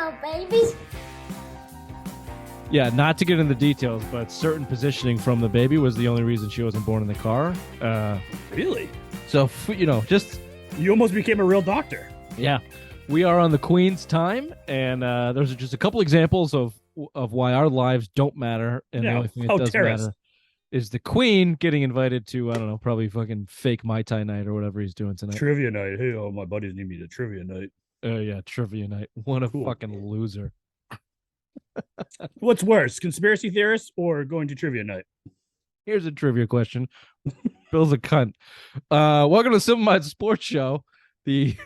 about babies? Yeah, not to get into the details, but certain positioning from the baby was the only reason she wasn't born in the car. Really? So, just... You almost became a real doctor. Yeah. We are on the Queen's time, and there's just a couple examples of why our lives don't matter, and the only thing that does matter is the Queen getting invited to, I don't know, probably fucking fake Mai Tai night or whatever he's doing tonight. Trivia night. Hey, my buddies need me to trivia night. Oh, yeah, trivia night. What a fucking loser. What's worse, conspiracy theorists or going to trivia night? Here's a trivia question. Bill's a cunt. Welcome to Simple Minds Sports Show, the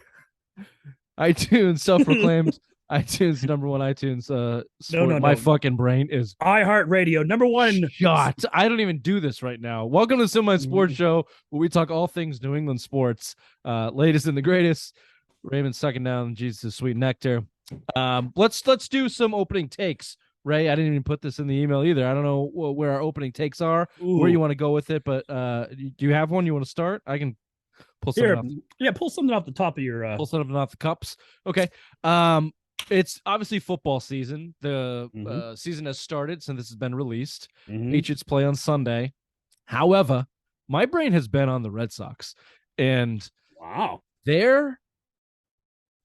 iTunes self-proclaimed iTunes number one iTunes sport. My fucking brain is iHeartRadio number one. Shot. I don't even do this right now. Welcome to Simple Minds Sports Show, where we talk all things New England sports, latest and the greatest. Raymond sucking down Jesus' sweet nectar. Let's do some opening takes. Ray, I didn't even put this in the email either. I don't know where our opening takes are, where you want to go with it, but do you have one you want to start? I can pull something off. Pull something off the top of your pull something off the cups. Okay. It's obviously football season. The season has started since this has been released. Patriots play on Sunday. However, my brain has been on the Red Sox, and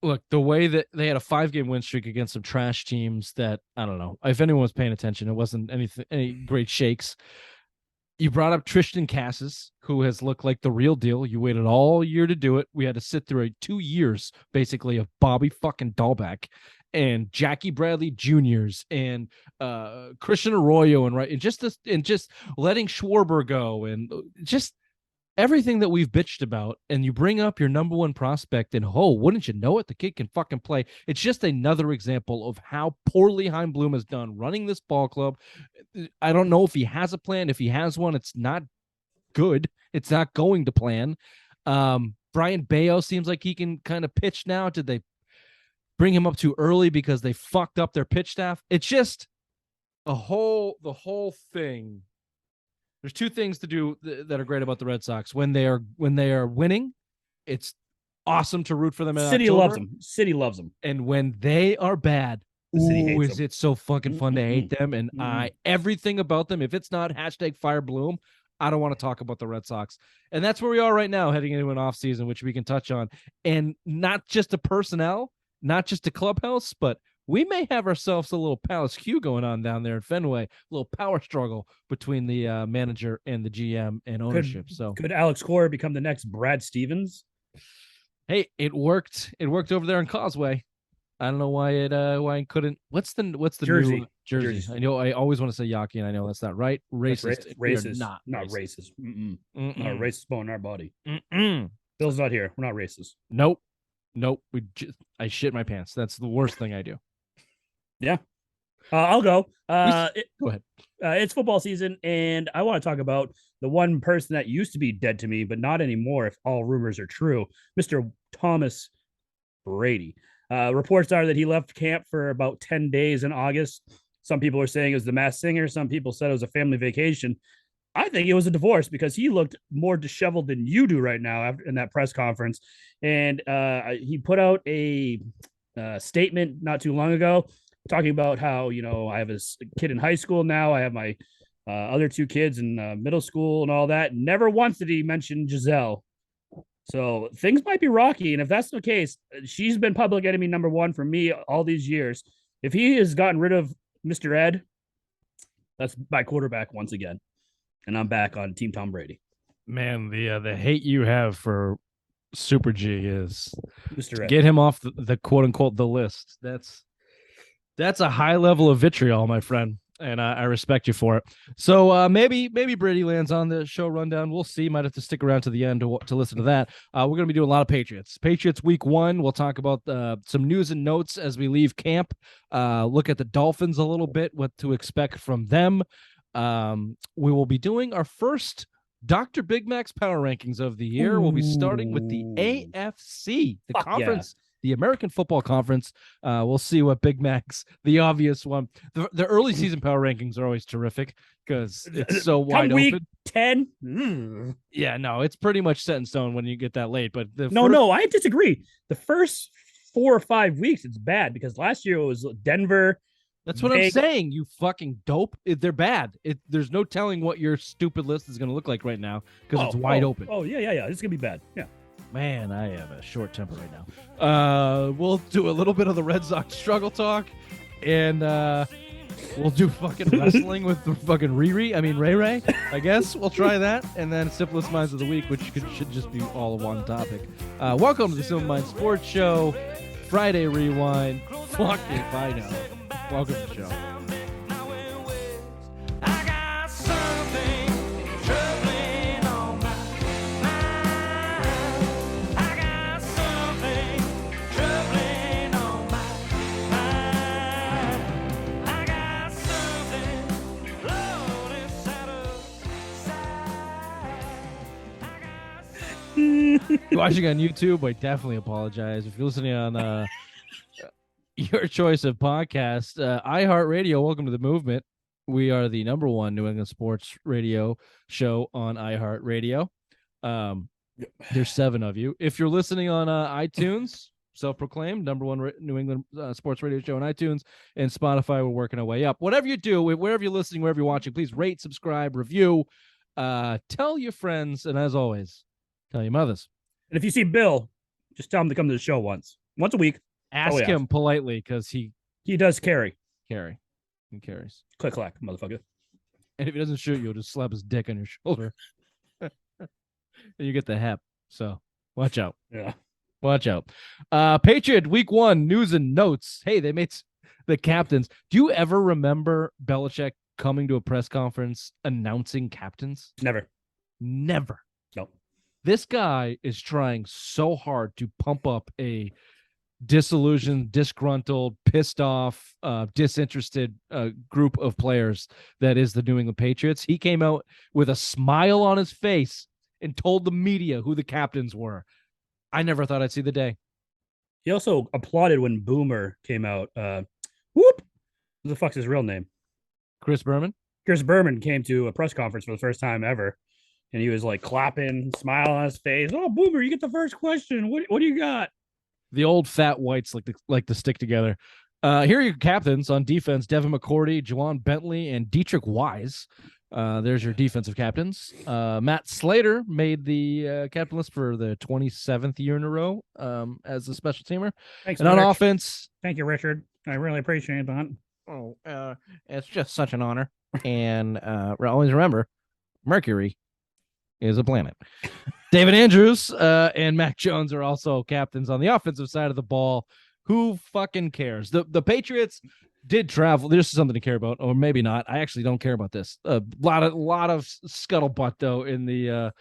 look, the way that they had a 5-game win streak against some trash teams that, I don't know, if anyone was paying attention, it wasn't any great shakes. You brought up Tristan Cassis, who has looked like the real deal. You waited all year to do it. We had to sit through 2 years, basically, of Bobby fucking Dahlbeck and Jackie Bradley Juniors and Christian Arroyo and just letting Schwarber go and just everything that we've bitched about. And you bring up your number one prospect, and wouldn't you know it, the kid can fucking play. It's just another example of how poorly Chaim Bloom has done running this ball club. I don't know if he has a plan. If he has one, it's not good. It's not going to plan. Brian Bayo seems like he can kind of pitch now. Did they bring him up too early because they fucked up their pitch staff? It's just the whole thing. There's two things to do that are great about the Red Sox. When they are winning, it's awesome to root for them. City loves them. City loves them. And when they are bad, is it so fucking fun to hate them? And everything about them, if it's not #Fire Bloom, I don't want to talk about the Red Sox. And that's where we are right now, heading into an off season, which we can touch on. And not just the personnel, not just the clubhouse, but we may have ourselves a little Palace Q going on down there in Fenway, a little power struggle between the manager and the GM and ownership. Could Alex Cora become the next Brad Stevens? Hey, it worked. It worked over there in Causeway. I don't know why it couldn't. What's the Jersey? New Jersey. I know. I always want to say Yaki, and I know that's not right. Racist. Racist. Not racist. Not racist bone in our body. Mm-mm. Bill's not here. We're not racist. Nope. I shit my pants. That's the worst thing I do. Yeah. I'll go. Go ahead. It's football season, and I want to talk about the one person that used to be dead to me, but not anymore if all rumors are true, Mr. Thomas Brady. Reports are that he left camp for about 10 days in August. Some people are saying it was the Masked Singer. Some people said it was a family vacation. I think it was a divorce because he looked more disheveled than you do right now in that press conference. And he put out a statement not too long ago talking about how, I have a kid in high school now. I have my other 2 kids in middle school and all that. Never once did he mention Giselle. So things might be rocky. And if that's the case, she's been public enemy number one for me all these years. If he has gotten rid of Mr. Ed, that's my quarterback once again. And I'm back on Team Tom Brady. Man, the hate you have for Super G is Mr. Ed. Get him off the quote unquote the list. That's a high level of vitriol, my friend, and I respect you for it. So maybe Brady lands on the show rundown. We'll see. Might have to stick around to the end to listen to that. We're going to be doing a lot of Patriots week 1. We'll talk about some news and notes as we leave camp. Look at the Dolphins a little bit, what to expect from them. We will be doing our first Dr. Big Mac's power rankings of the year. We'll be starting with the AFC, the conference. Yeah. The American Football Conference. We'll see what Big Mac's, the obvious one. The early season power rankings are always terrific because it's so wide week open. 10. Yeah, no, it's pretty much set in stone when you get that late. But no, I disagree. The first 4 or 5 weeks, it's bad because last year it was Denver. That's what I'm saying. You fucking dope. They're bad. There's no telling what your stupid list is going to look like right now because it's wide open. Oh yeah. It's gonna be bad. Yeah. Man, I have a short temper right now. We'll do a little bit of the Red Sox struggle talk, and we'll do fucking wrestling with the fucking Ray. I guess we'll try that, and then Simplest Minds of the Week, which should just be all one topic. Welcome to the Simple Minds Sports Show, Friday Rewind. Fuck if I know. Welcome to the show. If you're watching on YouTube, I definitely apologize. If you're listening on your choice of podcast, iHeartRadio, welcome to the movement. We are the #1 New England sports radio show on iHeartRadio. There's 7 of you. If you're listening on iTunes, self-proclaimed #1 New England sports radio show on iTunes and Spotify, we're working our way up. Whatever you do, wherever you're listening, wherever you're watching, please rate, subscribe, review, tell your friends, and as always, tell your mothers. And if you see Bill, just tell him to come to the show once a week. Ask him politely because he does carry. He carries. Click clack, motherfucker. And if he doesn't shoot, you'll just slap his dick on your shoulder. And you get the hep. So watch out. Yeah. Watch out. Patriot week 1 news and notes. Hey, they made the captains. Do you ever remember Belichick coming to a press conference announcing captains? Never. Nope. This guy is trying so hard to pump up a disillusioned, disgruntled, pissed off, disinterested group of players that is the New England Patriots. He came out with a smile on his face and told the media who the captains were. I never thought I'd see the day. He also applauded when Boomer came out. Whoop! What the fuck's his real name? Chris Berman? Chris Berman came to a press conference for the first time ever, and he was like clapping, smile on his face. Oh, Boomer, you get the first question. What do you got? The old fat whites like to stick together. Here are your captains on defense: Devin McCourty, Juwan Bentley, and Dietrich Wise. There's your defensive captains. Matt Slater made the captain list for the 27th year in a row as a special teamer. Thanks, and on offense, thank you, Richard. I really appreciate that. Oh, it's just such an honor. And always remember, Mercury is a planet. David Andrews and Mac Jones are also captains on the offensive side of the ball. Who fucking cares? The Patriots did travel. There's something to care about, or maybe not. I actually don't care about this. A lot of scuttlebutt though in the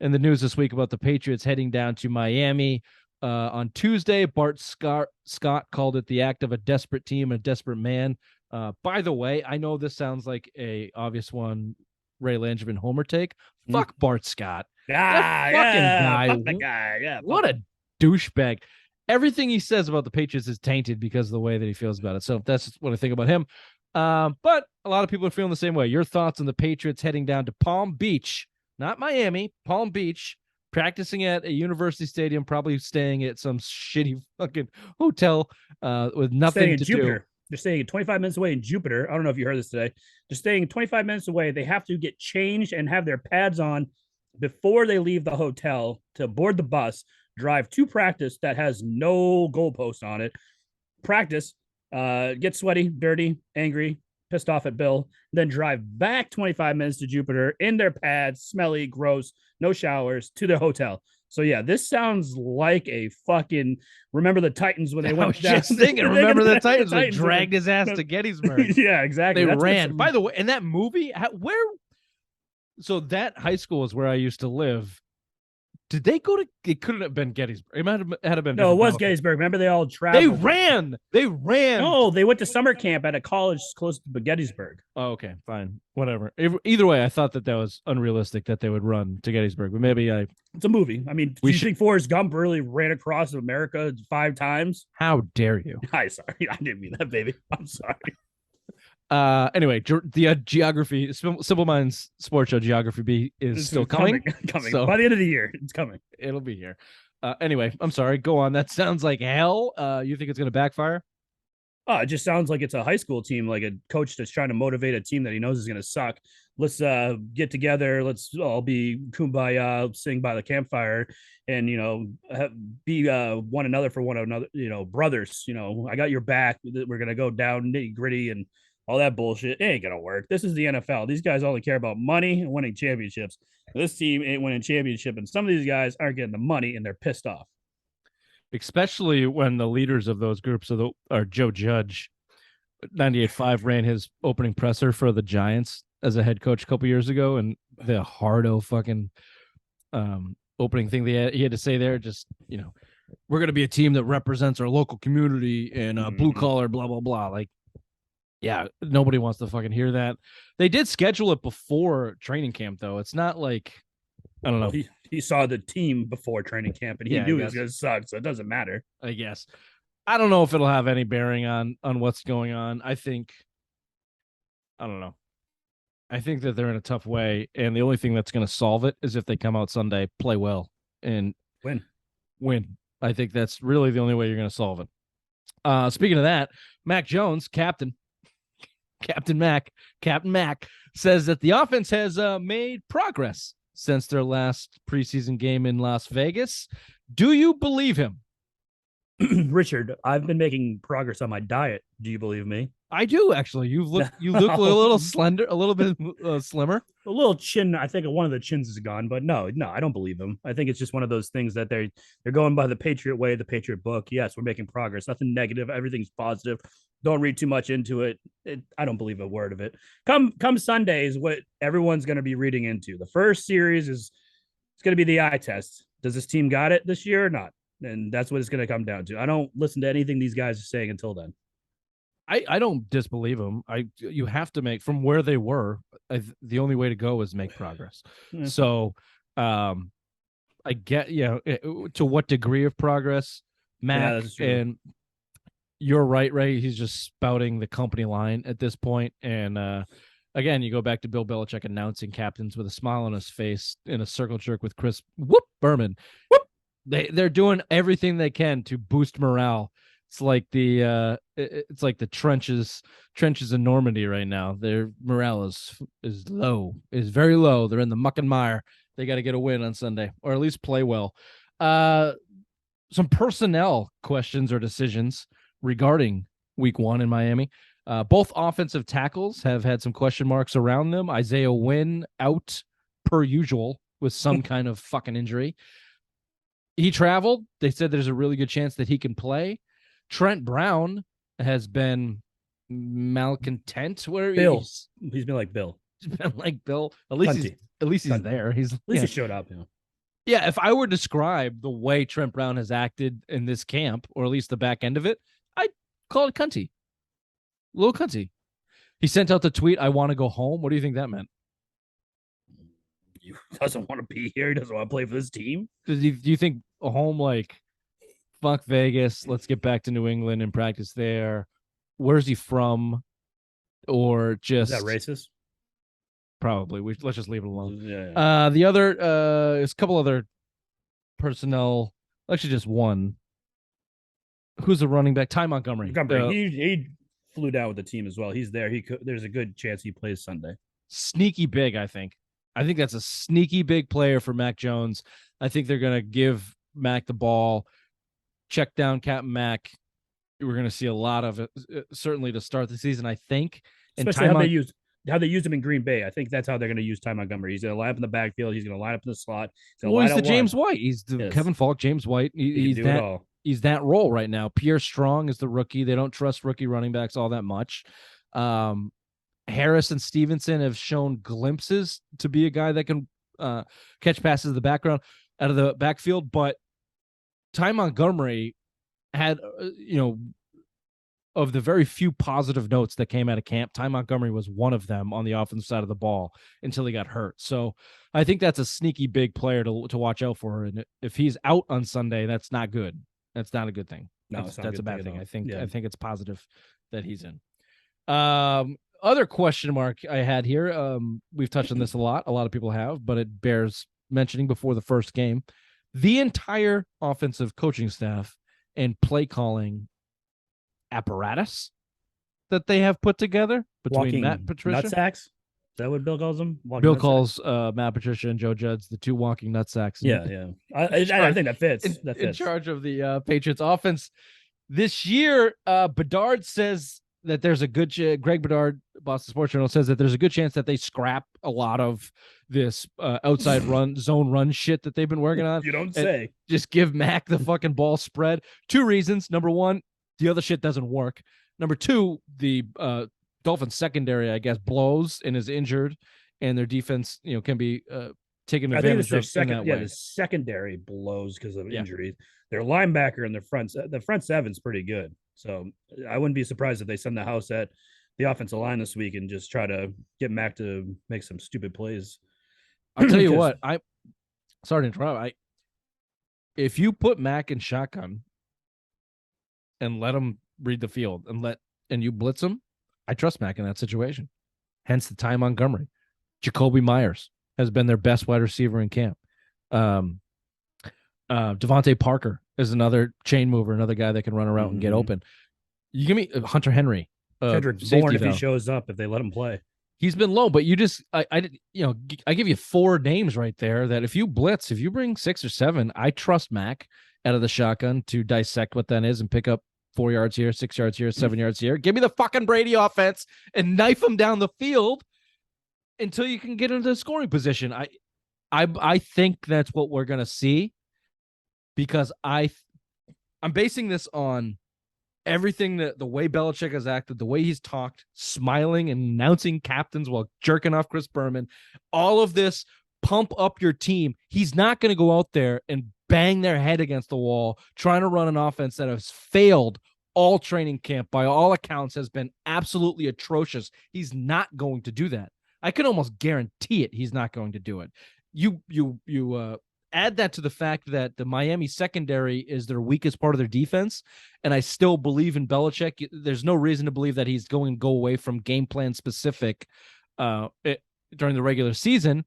news this week about the Patriots heading down to Miami on Tuesday. Bart Scott called it the act of a desperate team, a desperate man. By the way, I know this sounds like a obvious one, Ray Langevin homer take. Fuck Bart Scott. Fuck the guy. Yeah. What a douchebag. Everything he says about the Patriots is tainted because of the way that he feels about it. So that's what I think about him. But a lot of people are feeling the same way. Your thoughts on the Patriots heading down to Palm Beach, not Miami, Palm Beach, practicing at a university stadium, probably staying at some shitty fucking hotel with nothing to do. They're staying 25 minutes away in Jupiter. I don't know if you heard this today. They're staying 25 minutes away. They have to get changed and have their pads on before they leave the hotel to board the bus, drive to practice that has no goalpost on it, practice, get sweaty, dirty, angry, pissed off at Bill, then drive back 25 minutes to Jupiter in their pads, smelly, gross, no showers, to their hotel. So yeah, this sounds like a fucking Remember the Titans when they went down. Just thinking, Remember the Titans when dragged his ass to Gettysburg. Yeah, exactly. They ran. By the way, in that movie, so that high school is where I used to live. Did they go to? It couldn't have been Gettysburg. It had been. No, it was Gettysburg. Remember, they all traveled. They ran. No, they went to summer camp at a college close to Gettysburg. Oh, okay, fine, whatever. Either way, I thought that was unrealistic that they would run to Gettysburg. But maybe it's a movie. I mean, do you think Forrest Gump really ran across America 5 times? How dare you? I'm sorry, I didn't mean that, baby. I'm sorry. Anyway, the geography, Simple Minds Sports Show Geography B is still coming. Coming. So by the end of the year. It's coming. It'll be here. Anyway, I'm sorry. Go on. That sounds like hell. You think it's going to backfire? Oh, it just sounds like it's a high school team, like a coach that's trying to motivate a team that he knows is going to suck. Let's get together. Let's all be kumbaya, sing by the campfire, and be one another for one another. Brothers. I got your back. We're gonna go down nitty gritty and all that bullshit. It ain't gonna work. This is the NFL. These guys only care about money and winning championships. This team ain't winning championship, and some of these guys aren't getting the money, and they're pissed off. Especially when the leaders of those groups are Joe Judge. 98.5 ran his opening presser for the Giants as a head coach a couple years ago, and the hardo fucking opening thing he had to say there, just we're going to be a team that represents our local community and blue collar, blah blah blah. Like, yeah, nobody wants to fucking hear that. They did schedule it before training camp, though. It's not like, I don't know. Well, he saw the team before training camp, and he knew it was going to suck, so it doesn't matter. I guess. I don't know if it'll have any bearing on what's going on. I don't know. I think that they're in a tough way, and the only thing that's going to solve it is if they come out Sunday, play well, and win. I think that's really the only way you're going to solve it. Speaking of that, Mac Jones, Captain Mac, says that the offense has made progress since their last preseason game in Las Vegas. Do you believe him? Richard, I've been making progress on my diet. Do you believe me? I do, actually. You look a little slender, a little bit slimmer. A little chin. I think one of the chins is gone, but no, I don't believe him. I think it's just one of those things that they're going by the Patriot way, the Patriot book. Yes, we're making progress. Nothing negative. Everything's positive. Don't read too much into it. I don't believe a word of it. Come Sunday is what everyone's going to be reading into. The first series it's going to be the eye test. Does this team got it this year or not? And that's what it's going to come down to. I don't listen to anything these guys are saying until then. I don't disbelieve them. You have to make from where they were. The only way to go is make progress. Yeah. So, I get to what degree of progress, Mac, and you're right, Ray. He's just spouting the company line at this point. And again, you go back to Bill Belichick announcing captains with a smile on his face in a circle jerk with Chris Berman. They're doing everything they can to boost morale. It's like the trenches in Normandy right now. Their morale is low, is very low. They're in the muck and mire. They got to get a win on Sunday, or at least play well. Some personnel questions or decisions regarding Week 1 in Miami. Both offensive tackles have had some question marks around them. Isaiah Wynn out per usual with some kind of fucking injury. He traveled. They said there's a really good chance that he can play. Trent Brown has been malcontent. Where he's been like Bill. He's been like Bill. At least he's there. At least he showed up. Yeah. If I were to describe the way Trent Brown has acted in this camp, or at least the back end of it, I'd call it cunty. A little cunty. He sent out the tweet, "I want to go home." What do you think that meant? He doesn't want to be here. He doesn't want to play for this team. Do you think a home like, fuck Vegas, let's get back to New England and practice there? Where's he from? Or just... Is that racist? Probably. Let's just leave it alone. Yeah. The other, there's a couple other personnel. Actually, just one. Who's the running back? Ty Montgomery. He flew down with the team as well. He's there. There's a good chance he plays Sunday. Sneaky big, I think. I think that's a sneaky big player for Mac Jones. I think they're going to give Mac the ball, check down Captain Mac. We're going to see a lot of it, certainly to start the season, I think. Especially how they used him in Green Bay. I think that's how they're going to use Ty Montgomery. He's going to line up in the backfield. He's going to line up in the slot. He's the James White. He's the Kevin Falk, James White. He's that role right now. Pierre Strong is the rookie. They don't trust rookie running backs all that much. Harris and Stevenson have shown glimpses to be a guy that can catch passes in the background out of the backfield, but Ty Montgomery had, of the very few positive notes that came out of camp, Ty Montgomery was one of them on the offensive side of the ball until he got hurt. So I think that's a sneaky big player to watch out for. And if he's out on Sunday, that's not good. That's not a good thing. No, that's a bad thing. I think it's positive that he's in. Other question mark I had here, we've touched on this a lot of people have, but it bears mentioning before the first game. the entire offensive coaching staff and play calling apparatus that they have put together between Matt Walking Patricia. nutsacks. Is that what Bill calls them? Bill calls Matt Patricia and Joe Judge the two walking nutsacks. Yeah. I think that fits. In charge of the Patriots offense this year. Bedard says that there's a good Greg Bedard, Boston Sports Journal, says that there's a good chance that they scrap a lot of this outside zone run shit that they've been working on. You don't say. Just give Mac the fucking ball spread. Two reasons. Number one, the other shit doesn't work. Number two, the Dolphins secondary, I guess, blows and is injured, and their defense, can be taken advantage of in that way. The secondary blows because of injuries. Their linebacker and the front seven's pretty good. So I wouldn't be surprised if they send the house at the offensive line this week and just try to get Mac to make some stupid plays. I'll tell you what, sorry to interrupt. If you put Mac in shotgun and let him read the field and you blitz him, I trust Mac in that situation. Hence the Ty Montgomery. Jacoby Myers has been their best wide receiver in camp. Devontae Parker is another chain mover, another guy that can run around and get open. You give me Hunter Henry. Cedric Bourne, if he shows up, if they let him play. He's been low, but I give you four names right there that if you blitz, if you bring 6 or 7, I trust Mac out of the shotgun to dissect what that is and pick up 4 yards here, 6 yards here, 7 yards here. Give me the fucking Brady offense and knife him down the field until you can get into the scoring position. I think that's what we're gonna see, because I'm basing this on everything that the way Belichick has acted, the way he's talked, smiling and announcing captains while jerking off Chris Berman, all of this pump up your team. He's not going to go out there and bang their head against the wall trying to run an offense that has failed all training camp, by all accounts, has been absolutely atrocious. He's not going to do that. I can almost guarantee it. He's not going to do it. You add that to the fact that the Miami secondary is their weakest part of their defense, and I still believe in Belichick. There's no reason to believe that he's going to go away from game plan specific during the regular season.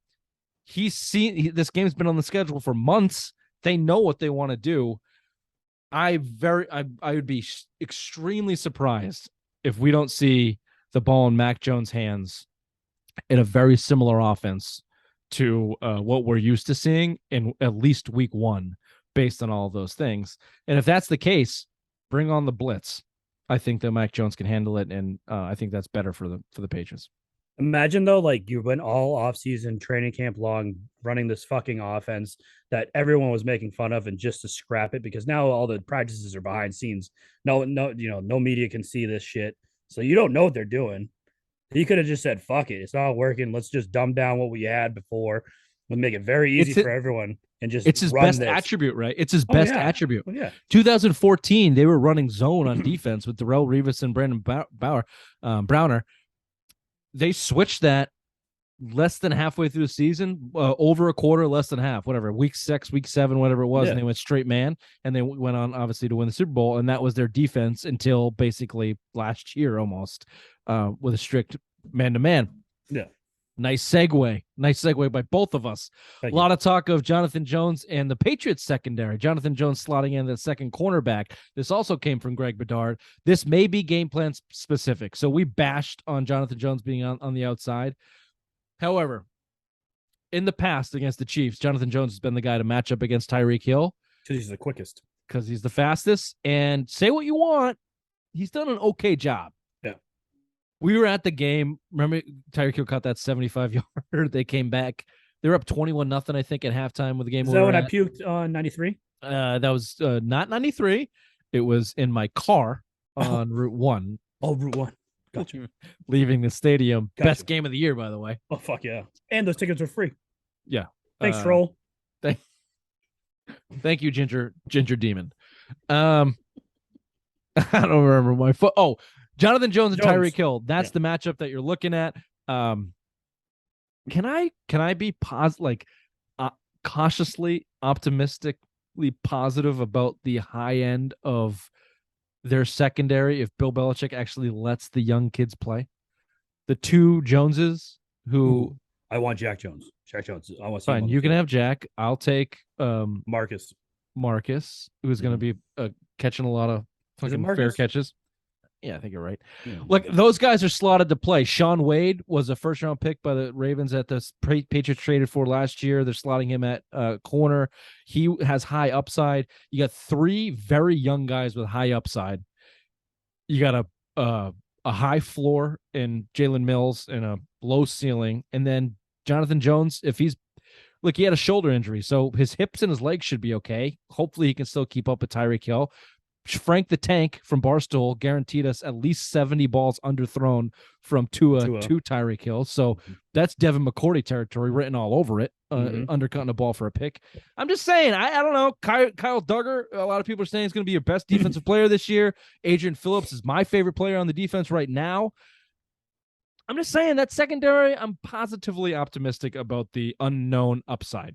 This game's been on the schedule for months. They know what they want to do. I would be extremely surprised if we don't see the ball in Mac Jones' hands in a very similar offense to what we're used to seeing in at least week 1, based on all of those things. And if that's the case, bring on the blitz. I think that Mac Jones can handle it, and I think that's better for the Patriots. Imagine though, like, you went all offseason training camp long running this fucking offense that everyone was making fun of, and just to scrap it because now all the practices are behind scenes. No, no media can see this shit. So you don't know what they're doing. He could have just said, fuck it, it's not working. Let's just dumb down what we had before. We'll make it very easy for everyone. And just it's his best attribute, right? It's his best attribute. Oh, yeah. 2014, they were running zone on defense with Darrelle Revis and Brandon Browner. They switched that less than halfway through the season, over a quarter, less than half, whatever, week 6, week 7, whatever it was, and they went straight man, and they went on, obviously, to win the Super Bowl, and that was their defense until basically last year almost, with a strict man-to-man. Yeah. Nice segue by both of us. A lot of talk of Jonathan Jones and the Patriots secondary. Jonathan Jones slotting in the second cornerback. This also came from Greg Bedard. This may be game plan specific. So we bashed on Jonathan Jones being on the outside. However, in the past against the Chiefs, Jonathan Jones has been the guy to match up against Tyreek Hill. Because he's the quickest. Because he's the fastest. And say what you want, he's done an okay job. We were at the game. Remember, Tyreek Hill caught that 75-yarder. They came back. They were up 21-0, I think, at halftime with the game. Is that when I puked on 93? That was not 93. It was in my car on Route 1. Oh, Route 1. Gotcha. Leaving the stadium. Gotcha. Best game of the year, by the way. Oh, fuck yeah. And those tickets are free. Yeah. Thanks, Troll. Thank you, Ginger Demon. I don't remember my foot. Oh, Jonathan Jones and Tyreek Hill. That's the matchup that you're looking at. Can I be cautiously, optimistically positive about the high end of their secondary if Bill Belichick actually lets the young kids play? The two Joneses who I want Jack Jones. Jack Jones. I want to see him Fine, on the you can field. have Jack. I'll take Marcus. Marcus, who's going to be catching a lot of Is it fucking fair Marcus? catches. Yeah, I think you're right. Yeah. Look, those guys are slotted to play. Sean Wade was a first round pick by the Ravens that the Patriots traded for last year. They're slotting him at corner. He has high upside. You got three very young guys with high upside. You got a high floor in Jalen Mills and a low ceiling, and then Jonathan Jones. If he's look, he had a shoulder injury, so his hips and his legs should be okay. Hopefully, he can still keep up with Tyreek Hill. Frank the Tank from Barstool guaranteed us at least 70 balls underthrown from Tua to Tyreek Hill. So that's Devin McCourty territory written all over it, undercutting the ball for a pick. I'm just saying, I don't know. Kyle Duggar, a lot of people are saying he's going to be your best defensive player this year. Adrian Phillips is my favorite player on the defense right now. I'm just saying that secondary, I'm positively optimistic about the unknown upside.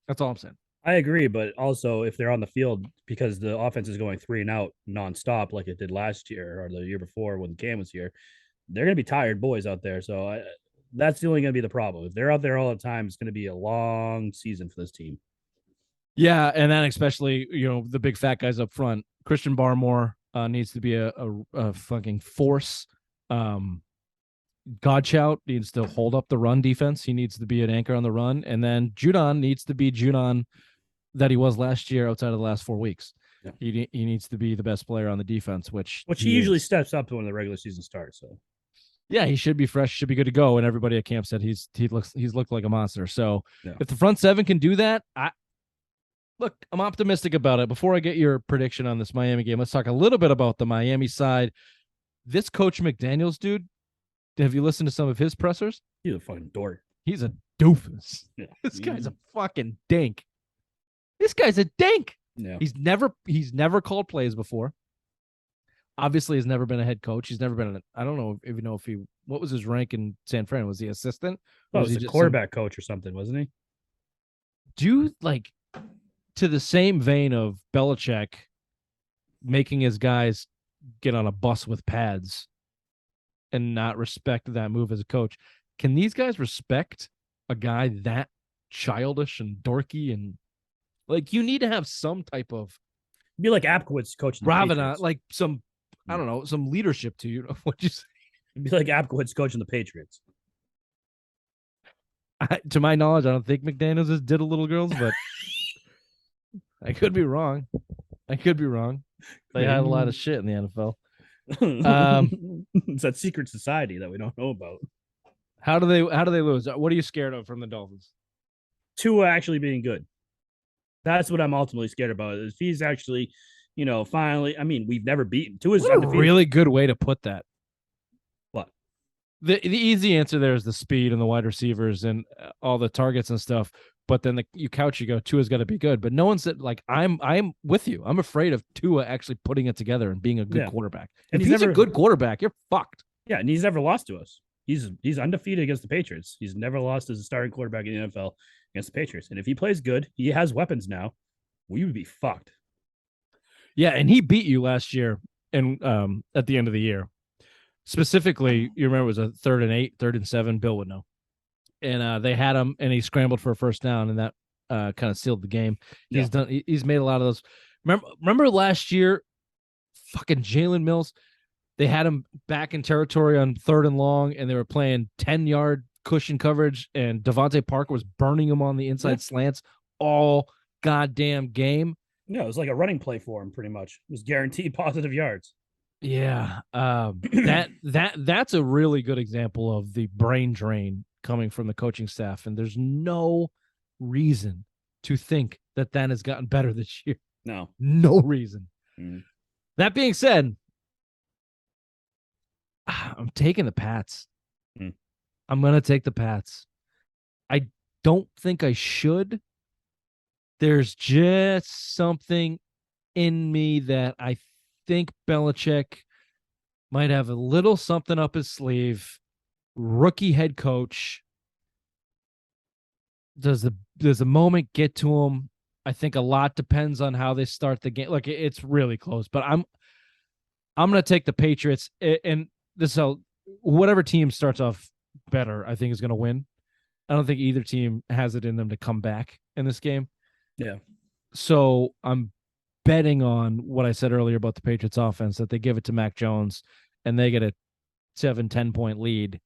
That's all I'm saying. I agree, but also if they're on the field because the offense is going 3 and out nonstop like it did last year or the year before when Cam was here, they're going to be tired boys out there. So that's only going to be the problem. If they're out there all the time, it's going to be a long season for this team. Yeah, and then especially the big fat guys up front. Christian Barmore needs to be a fucking force. Godchout needs to hold up the run defense. He needs to be an anchor on the run, and then Judon needs to be Judon that he was last year outside of the last 4 weeks. Yeah. He needs to be the best player on the defense, which he usually steps up when the regular season starts. So yeah, he should be fresh, should be good to go. And everybody at camp said he's looked like a monster. So if the front seven can do that, I'm optimistic about it. Before I get your prediction on this Miami game, let's talk a little bit about the Miami side. This Coach McDaniels dude, have you listened to some of his pressers? He's a fucking dork. He's a doofus. Yeah. This guy's a fucking dink. This guy's a dink. Yeah. He's never called plays before. Obviously, he's never been a head coach. He's never been I don't know if he what was his rank in San Fran? Was he assistant? Was he a quarterback coach or something, wasn't he? Do like to the same vein of Belichick making his guys get on a bus with pads and not respect that move as a coach. Can these guys respect a guy that childish and dorky and like you need to have some type of be like Apkowitz coaching Ravana, like some I don't know, some leadership to you. What'd you say? Be like Apkowitz coaching the Patriots. To my knowledge, I don't think McDaniels is diddle little girls, but I could be wrong. They had a lot of shit in the NFL. It's that secret society that we don't know about. How do they lose? What are you scared of from the Dolphins? Tua actually being good. That's what I'm ultimately scared about. If he's actually, finally, I mean, we've never beaten Tua's a really good way to put that. What? The easy answer there is the speed and the wide receivers and all the targets and stuff. But then you go, Tua's got to be good. But no one said, like, I'm with you. I'm afraid of Tua actually putting it together and being a good quarterback. And if he's a good quarterback, you're fucked. Yeah, and he's never lost to us. He's undefeated against the Patriots. He's never lost as a starting quarterback in the NFL against the Patriots. And if he plays good, he has weapons now. We would be fucked. Yeah, and he beat you last year and at the end of the year. Specifically, you remember it was a 3rd and 8, 3rd and 7. Bill would know. And they had him, and he scrambled for a first down, and that kind of sealed the game. Yeah. He's made a lot of those. Remember last year, fucking Jalen Mills, they had him back in territory on 3rd and long, and they were playing 10-yard cushion coverage, and Devontae Parker was burning him on the inside slants all goddamn game. Yeah, it was like a running play for him, pretty much. It was guaranteed positive yards. Yeah, that's a really good example of the brain drain coming from the coaching staff, and there's no reason to think that has gotten better this year. No reason. That being said, I'm taking the Pats. I'm going to take the Pats. I don't think I should. There's just something in me that I think Belichick might have a little something up his sleeve. Rookie head coach. Does the moment get to him? I think a lot depends on how they start the game. Like it's really close, but I'm going to take the Patriots, and whatever team starts off better, I think is going to win. I don't think either team has it in them to come back in this game. Yeah. So I'm betting on what I said earlier about the Patriots offense, that they give it to Mac Jones and they get a 7-10 point lead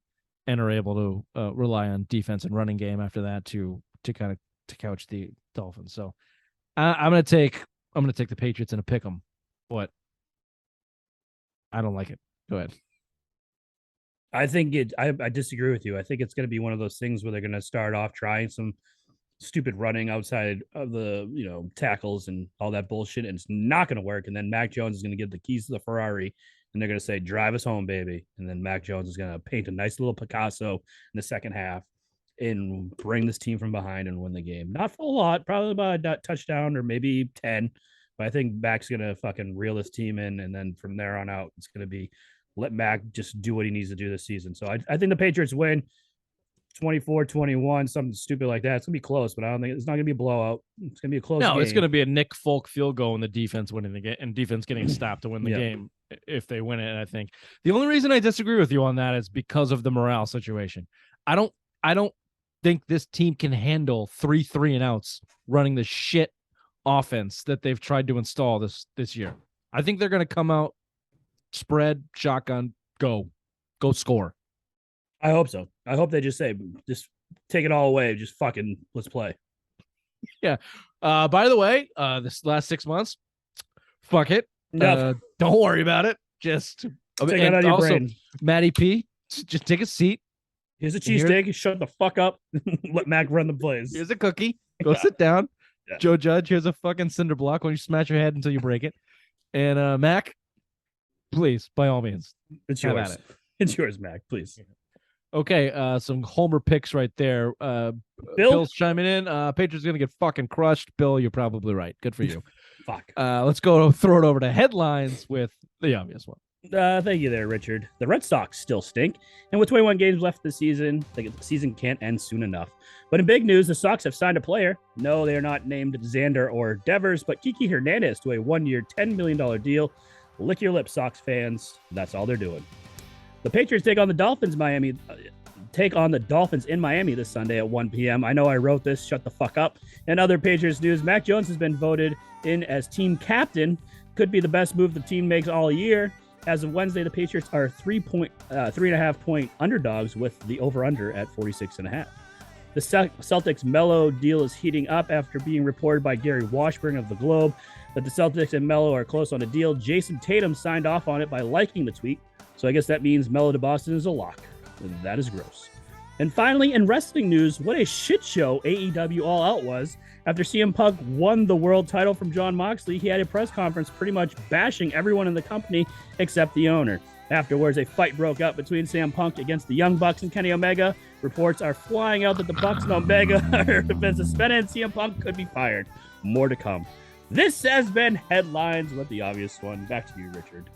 and are able to rely on defense and running game after that to kind of to couch the Dolphins. So I'm gonna take the Patriots and a pick 'em, but I don't like it. Go ahead. I think I disagree with you. I think it's going to be one of those things where they're going to start off trying some stupid running outside of the tackles and all that bullshit, and it's not going to work. And then Mac Jones is going to give the keys to the Ferrari, and they're going to say, "Drive us home, baby." And then Mac Jones is going to paint a nice little Picasso in the second half and bring this team from behind and win the game. Not for a lot, probably about a touchdown or maybe 10. But I think Mac's going to fucking reel this team in, and then from there on out, it's going to be let Mac just do what he needs to do this season. So I think the Patriots win 24-21, something stupid like that. It's going to be close, but I don't think it's not going to be a blowout. It's going to be a close game. It's going to be a Nick Folk field goal and the defense winning the game and defense getting stopped to win the game if they win it. I think the only reason I disagree with you on that is because of the morale situation. I don't think this team can handle 3 and outs running the shit offense that they've tried to install this year. I think they're going to come out, spread, shotgun, go score. I hope so. I hope they just say, just take it all away. Just fucking let's play. Yeah. By the way, this last 6 months, fuck it. Nope. Don't worry about it. Just take it out of your brain. Matty P, just take a seat. Here's a cheesesteak. Shut the fuck up. Let Mac run the plays. Here's a cookie. Go sit down. Yeah. Joe Judge, here's a fucking cinder block when you smash your head until you break it. And Mac, please, by all means. It's yours. It's yours, Mac, please. Okay, some homer picks right there. Bill's chiming in. Patriots going to get fucking crushed. Bill, you're probably right. Good for you. Fuck. Let's go throw it over to headlines with the obvious one. Thank you there, Richard. The Red Sox still stink, and with 21 games left this season, the season can't end soon enough. But in big news, the Sox have signed a player. No, they are not named Xander or Devers, but Kiki Hernandez to a 1-year, $10 million deal. Lick your lips, Sox fans. That's all they're doing. The Patriots take on the Dolphins in Miami this Sunday at 1 p.m. I know I wrote this. Shut the fuck up. And other Patriots news, Mac Jones has been voted in as team captain. Could be the best move the team makes all year. As of Wednesday, the Patriots are 3.5 point underdogs with the over-under at 46.5. The Celtics Melo deal is heating up after being reported by Gary Washburn of the Globe that the Celtics and Melo are close on a deal. Jason Tatum signed off on it by liking the tweet. So I guess that means Melo to Boston is a lock. That is gross. And finally, in wrestling news, what a shit show AEW All Out was. After CM Punk won the world title from Jon Moxley, he had a press conference pretty much bashing everyone in the company except the owner. Afterwards, a fight broke out between CM Punk against the Young Bucks and Kenny Omega. Reports are flying out that the Bucks and Omega have been suspended and CM Punk could be fired. More to come. This has been Headlines with the obvious one. Back to you, Richard.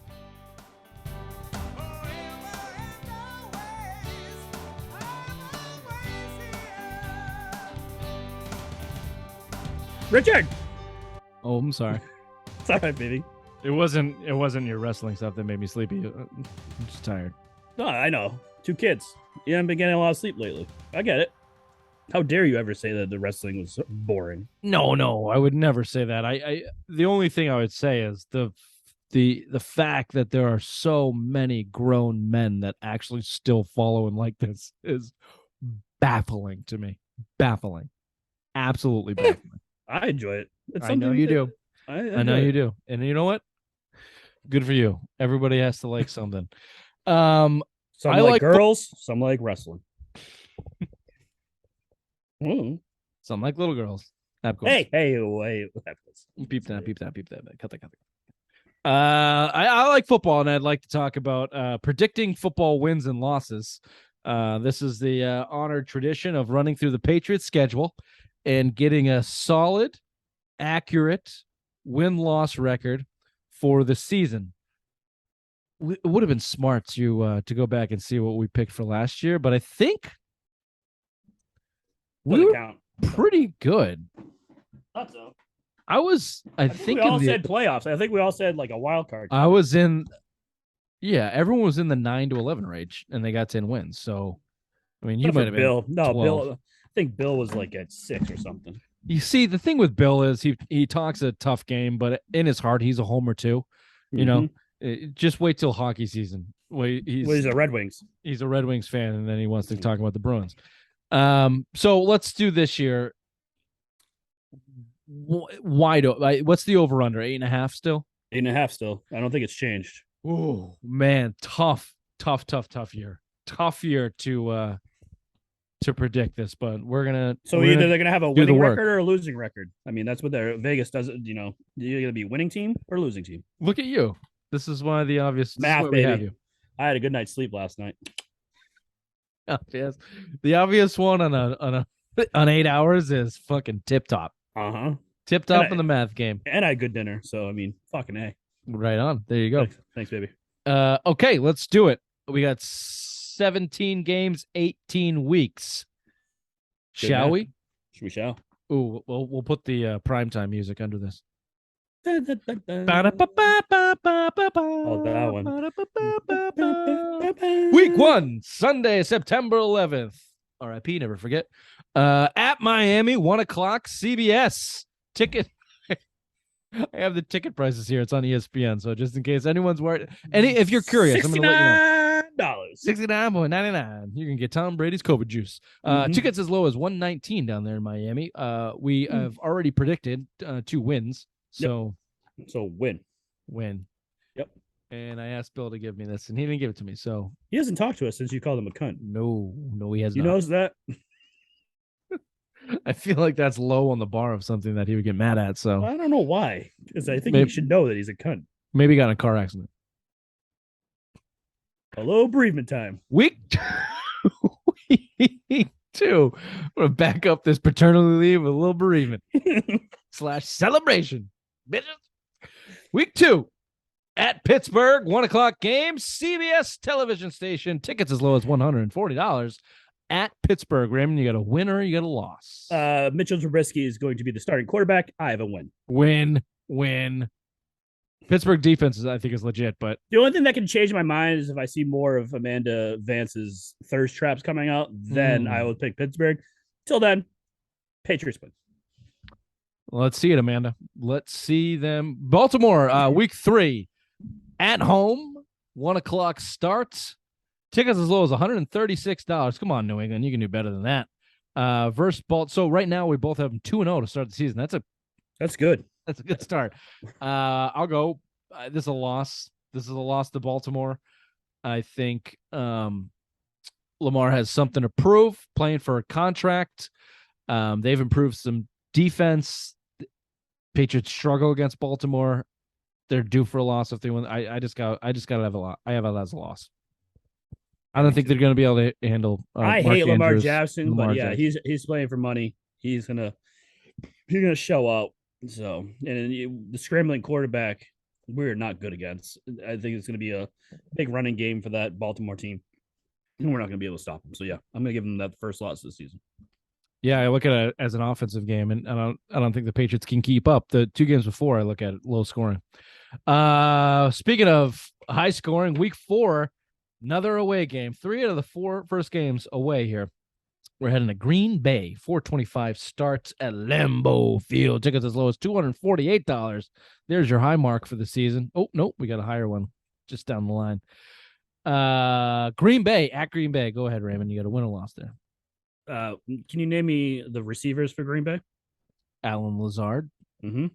Richard! Oh, I'm sorry. It's all right, baby. It wasn't your wrestling stuff that made me sleepy. I'm just tired. No, I know. 2 kids. You haven't been getting a lot of sleep lately. I get it. How dare you ever say that the wrestling was boring? No, I would never say that. I the only thing I would say is the fact that there are so many grown men that actually still follow and like this is baffling to me. Baffling. Absolutely baffling. I enjoy it. I know you do. I know you do. And you know what? Good for you. Everybody has to like something. Some like girls, some like wrestling. Some like little girls. Hey. Peep that. Cut that. I like football, and I'd like to talk about predicting football wins and losses. This is the honored tradition of running through the Patriots schedule and getting a solid, accurate win-loss record for the season. It would have been smart to go back and see what we picked for last year, but I think we were pretty good. Thought so. I think we all said playoffs. I think we all said like a wild card. Everyone was in the 9 to 11 range, and they got 10 wins. So I mean, you Not might for have been Bill. No, 12. Bill. I think Bill was like at 6 or something. You see, the thing with Bill is he talks a tough game, but in his heart, he's a homer too. You Mm-hmm. know, just wait till hockey season. Wait, Well, he's a Red Wings. he's a Red Wings fan, and then he wants to talk about the Bruins. So let's do this year. Wide. What's the over under? 8.5 still. 8.5 still. I don't think it's changed. Oh man, tough year. Tough year to predict this, but we're gonna. So we're either gonna they're gonna have a do the winning work. record or a losing record. I mean, that's what their Vegas does. You know, you're gonna be winning team or losing team. Look at you. This is why the obvious. This is Math, why we have baby. you. I had a good night's sleep last night. Yes. The obvious one on 8 hours is fucking tip top. Uh-huh. Tip top in the math game. And I had good dinner. So I mean, fucking A. Right on. There you go. Thanks, baby. Okay, let's do it. We got 17 games, 18 weeks. Good Shall math. we? We shall. Ooh, we'll put the primetime music under this. Oh, that one. Week 1, Sunday, September 11th. RIP, never forget. At Miami, 1 o'clock, CBS. Ticket. I have the ticket prices here. It's on ESPN. So just in case anyone's worried, if you're curious, I'm going to let you know. $69.99. You can get Tom Brady's COVID juice. Tickets as low as $119 down there in Miami. We have already predicted 2 wins. So, So win. Yep. And I asked Bill to give me this, and he didn't give it to me. So he hasn't talked to us since you called him a cunt. No, he has. You knows that. I feel like that's low on the bar of something that he would get mad at. So I don't know why, because I think he should know that he's a cunt. Maybe he got in a car accident. Hello, bereavement time. Week 2. I'm gonna back up this paternity leave with a little bereavement / celebration. Bitches. Week 2 at Pittsburgh, 1 o'clock game, CBS television station. Tickets as low as $140. At Pittsburgh, Raymond, you got a win or you got a loss? Mitchell Trubisky is going to be the starting quarterback. I have a win. Win. Pittsburgh defense, I think, is legit, but the only thing that can change my mind is if I see more of Amanda Vance's thirst traps coming out, then I will pick Pittsburgh. Till then, Patriots win. Let's see it, Amanda. Let's see them. Baltimore, week 3 at home, 1 o'clock starts. Tickets as low as $136. Come on, New England. You can do better than that. Versus Balt. So right now we both have 2-0 to start the season. That's good. That's a good start. I'll go. This is a loss. This is a loss to Baltimore. I think Lamar has something to prove playing for a contract. They've improved some defense. Patriots struggle against Baltimore. They're due for a loss if they win. I just got to have a lot. I have it as a loss. I don't think they're going to be able to handle. I hate Lamar Jackson, but yeah, he's playing for money. He's gonna show out. So, and the scrambling quarterback, we're not good against. I think it's going to be a big running game for that Baltimore team, and we're not going to be able to stop them. So yeah, I'm going to give them that first loss this season. Yeah, I look at it as an offensive game, and I don't think the Patriots can keep up. The 2 games before, I look at it low scoring. Speaking of high scoring, week 4. Another away game. 3 out of the 4 first games away here. We're heading to Green Bay. 4:25 starts at Lambeau Field. Tickets as low as $248. There's your high mark for the season. Oh, no, we got a higher one just down the line. Green Bay, at Green Bay. Go ahead, Raymond. You got a win or loss there. Can you name me the receivers for Green Bay? Alan Lazard. Mm-hmm.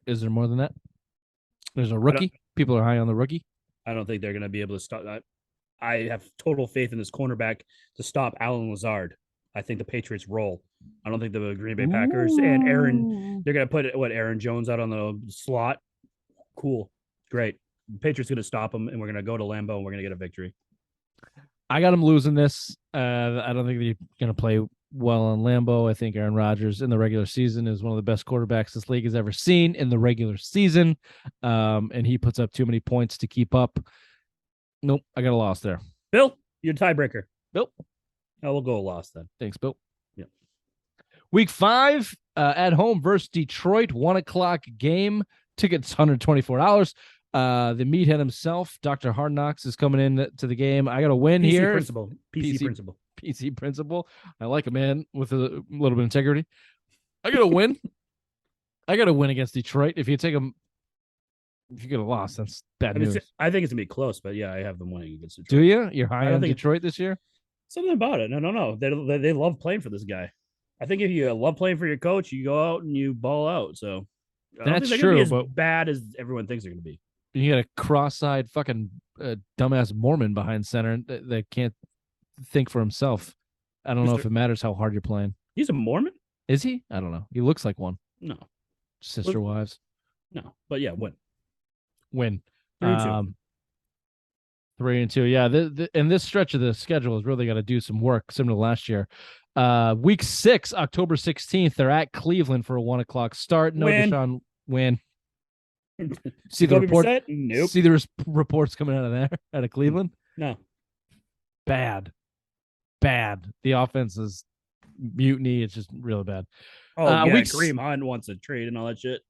Is there more than that? There's a rookie. People are high on the rookie. I don't think they're going to be able to stop that. I have total faith in this cornerback to stop Alan Lazard. I think the Patriots roll. I don't think the Green Bay Packers and they're going to put Aaron Jones out on the slot. Cool. Great. The Patriots going to stop him, and we're going to go to Lambeau, and we're going to get a victory. I got them losing this. I don't think they're going to play well on Lambeau. I think Aaron Rodgers in the regular season is one of the best quarterbacks this league has ever seen in the regular season. And he puts up too many points to keep up. Nope, I got a loss there. Bill, you're tiebreaker. Bill. Oh, we'll go a loss then. Thanks, Bill. Yeah. Week 5 at home versus Detroit, 1 o'clock game. Tickets $124. The meathead himself, Dr. Hard Knocks, is coming in to the game. I got to win PC here. principal. PC principal. PC principal. I like a man with a little bit of integrity. I got to win. I got to win against Detroit. If you get a loss, that's bad news. I think it's gonna be close, but yeah, I have them winning against Detroit. Do you? You're high on Detroit this year? Something about it. No. They love playing for this guy. I think if you love playing for your coach, you go out and you ball out. So that's true. As bad as everyone thinks they're going to be. You got a cross-eyed fucking dumbass Mormon behind center that can't think for himself. I don't know if it matters how hard you're playing. He's a Mormon? Is he? I don't know. He looks like one. No. Sister wives. No. But yeah, Win. 3-2. 3-2. Yeah. And this stretch of the schedule has really got to do some work, similar to last year. Week 6, October 16th, they're at Cleveland for a 1:00 start. No Deshaun win. See the report? Nope. See the reports coming out of there, out of Cleveland? No. Bad. The offense is mutiny. It's just really bad. Oh, yeah. Kareem Hunt wants a trade and all that shit.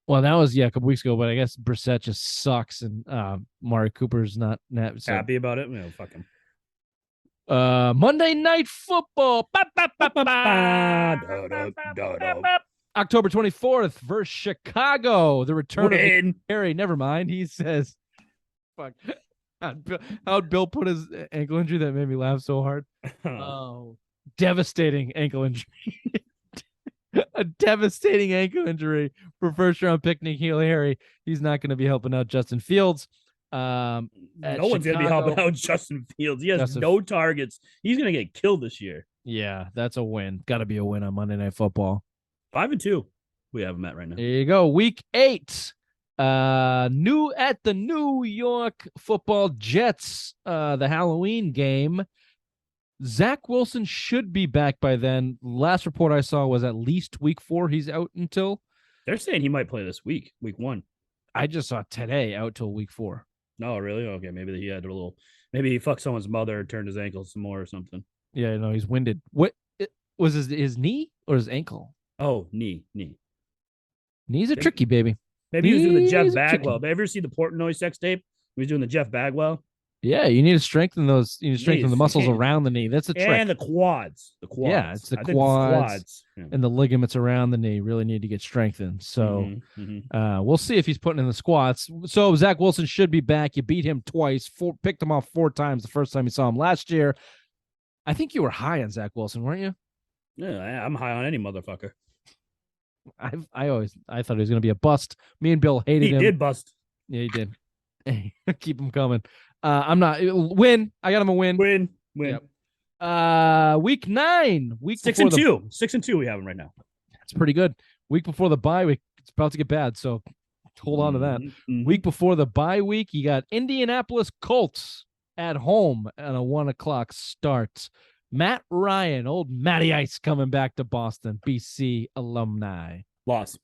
Well, that was a couple weeks ago, but I guess Brissett just sucks, and Mari Cooper's not happy about it. No, fuck him. Monday Night Football. October 24th versus Chicago. The return of Harry. Never mind. He says, fuck. How'd Bill put his ankle injury that made me laugh so hard? Oh, devastating ankle injury. A devastating ankle injury for first-round pick N'Keal Harry. He's not going to be helping out Justin Fields. No one's going to be helping out Justin Fields. He has no targets. He's going to get killed this year. Yeah, that's a win. Got to be a win on Monday Night Football. 5-2. We have him at right now. There you go. Week 8. New at the New York Football Jets. The Halloween game. Zach Wilson should be back by then. Last report I saw was at least week 4. He's out until. They're saying he might play this week 1. I just saw today out till week 4. No, really? Okay, maybe he had a little. Maybe he fucked someone's mother, turned his ankle some more or something. Yeah, no, he's winded. What was his knee or his ankle? Oh, knee. Knees are tricky, baby. Maybe he was doing the Jeff Bagwell. Ever see the Portnoy sex tape? He was doing the Jeff Bagwell. Yeah, you need to strengthen those. You need to strengthen the muscles around the knee. That's the trick. And the quads. Yeah, it's the quads and the ligaments around the knee really need to get strengthened. So we'll see if he's putting in the squats. So Zach Wilson should be back. You beat him twice. Picked him off 4 times the first time you saw him last year. I think you were high on Zach Wilson, weren't you? Yeah, I'm high on any motherfucker. I thought he was going to be a bust. Me and Bill hated him. He did bust. Yeah, he did. Keep him coming. I'm not win. I got him a win. Win. Yep. Week 9. 6-2. 6-2. We have him right now. That's pretty good. Week before the bye week. It's about to get bad, so hold on to that. Week before the bye week, you got Indianapolis Colts at home at a 1:00 start. Matt Ryan, old Matty Ice, coming back to Boston. BC alumni. Loss.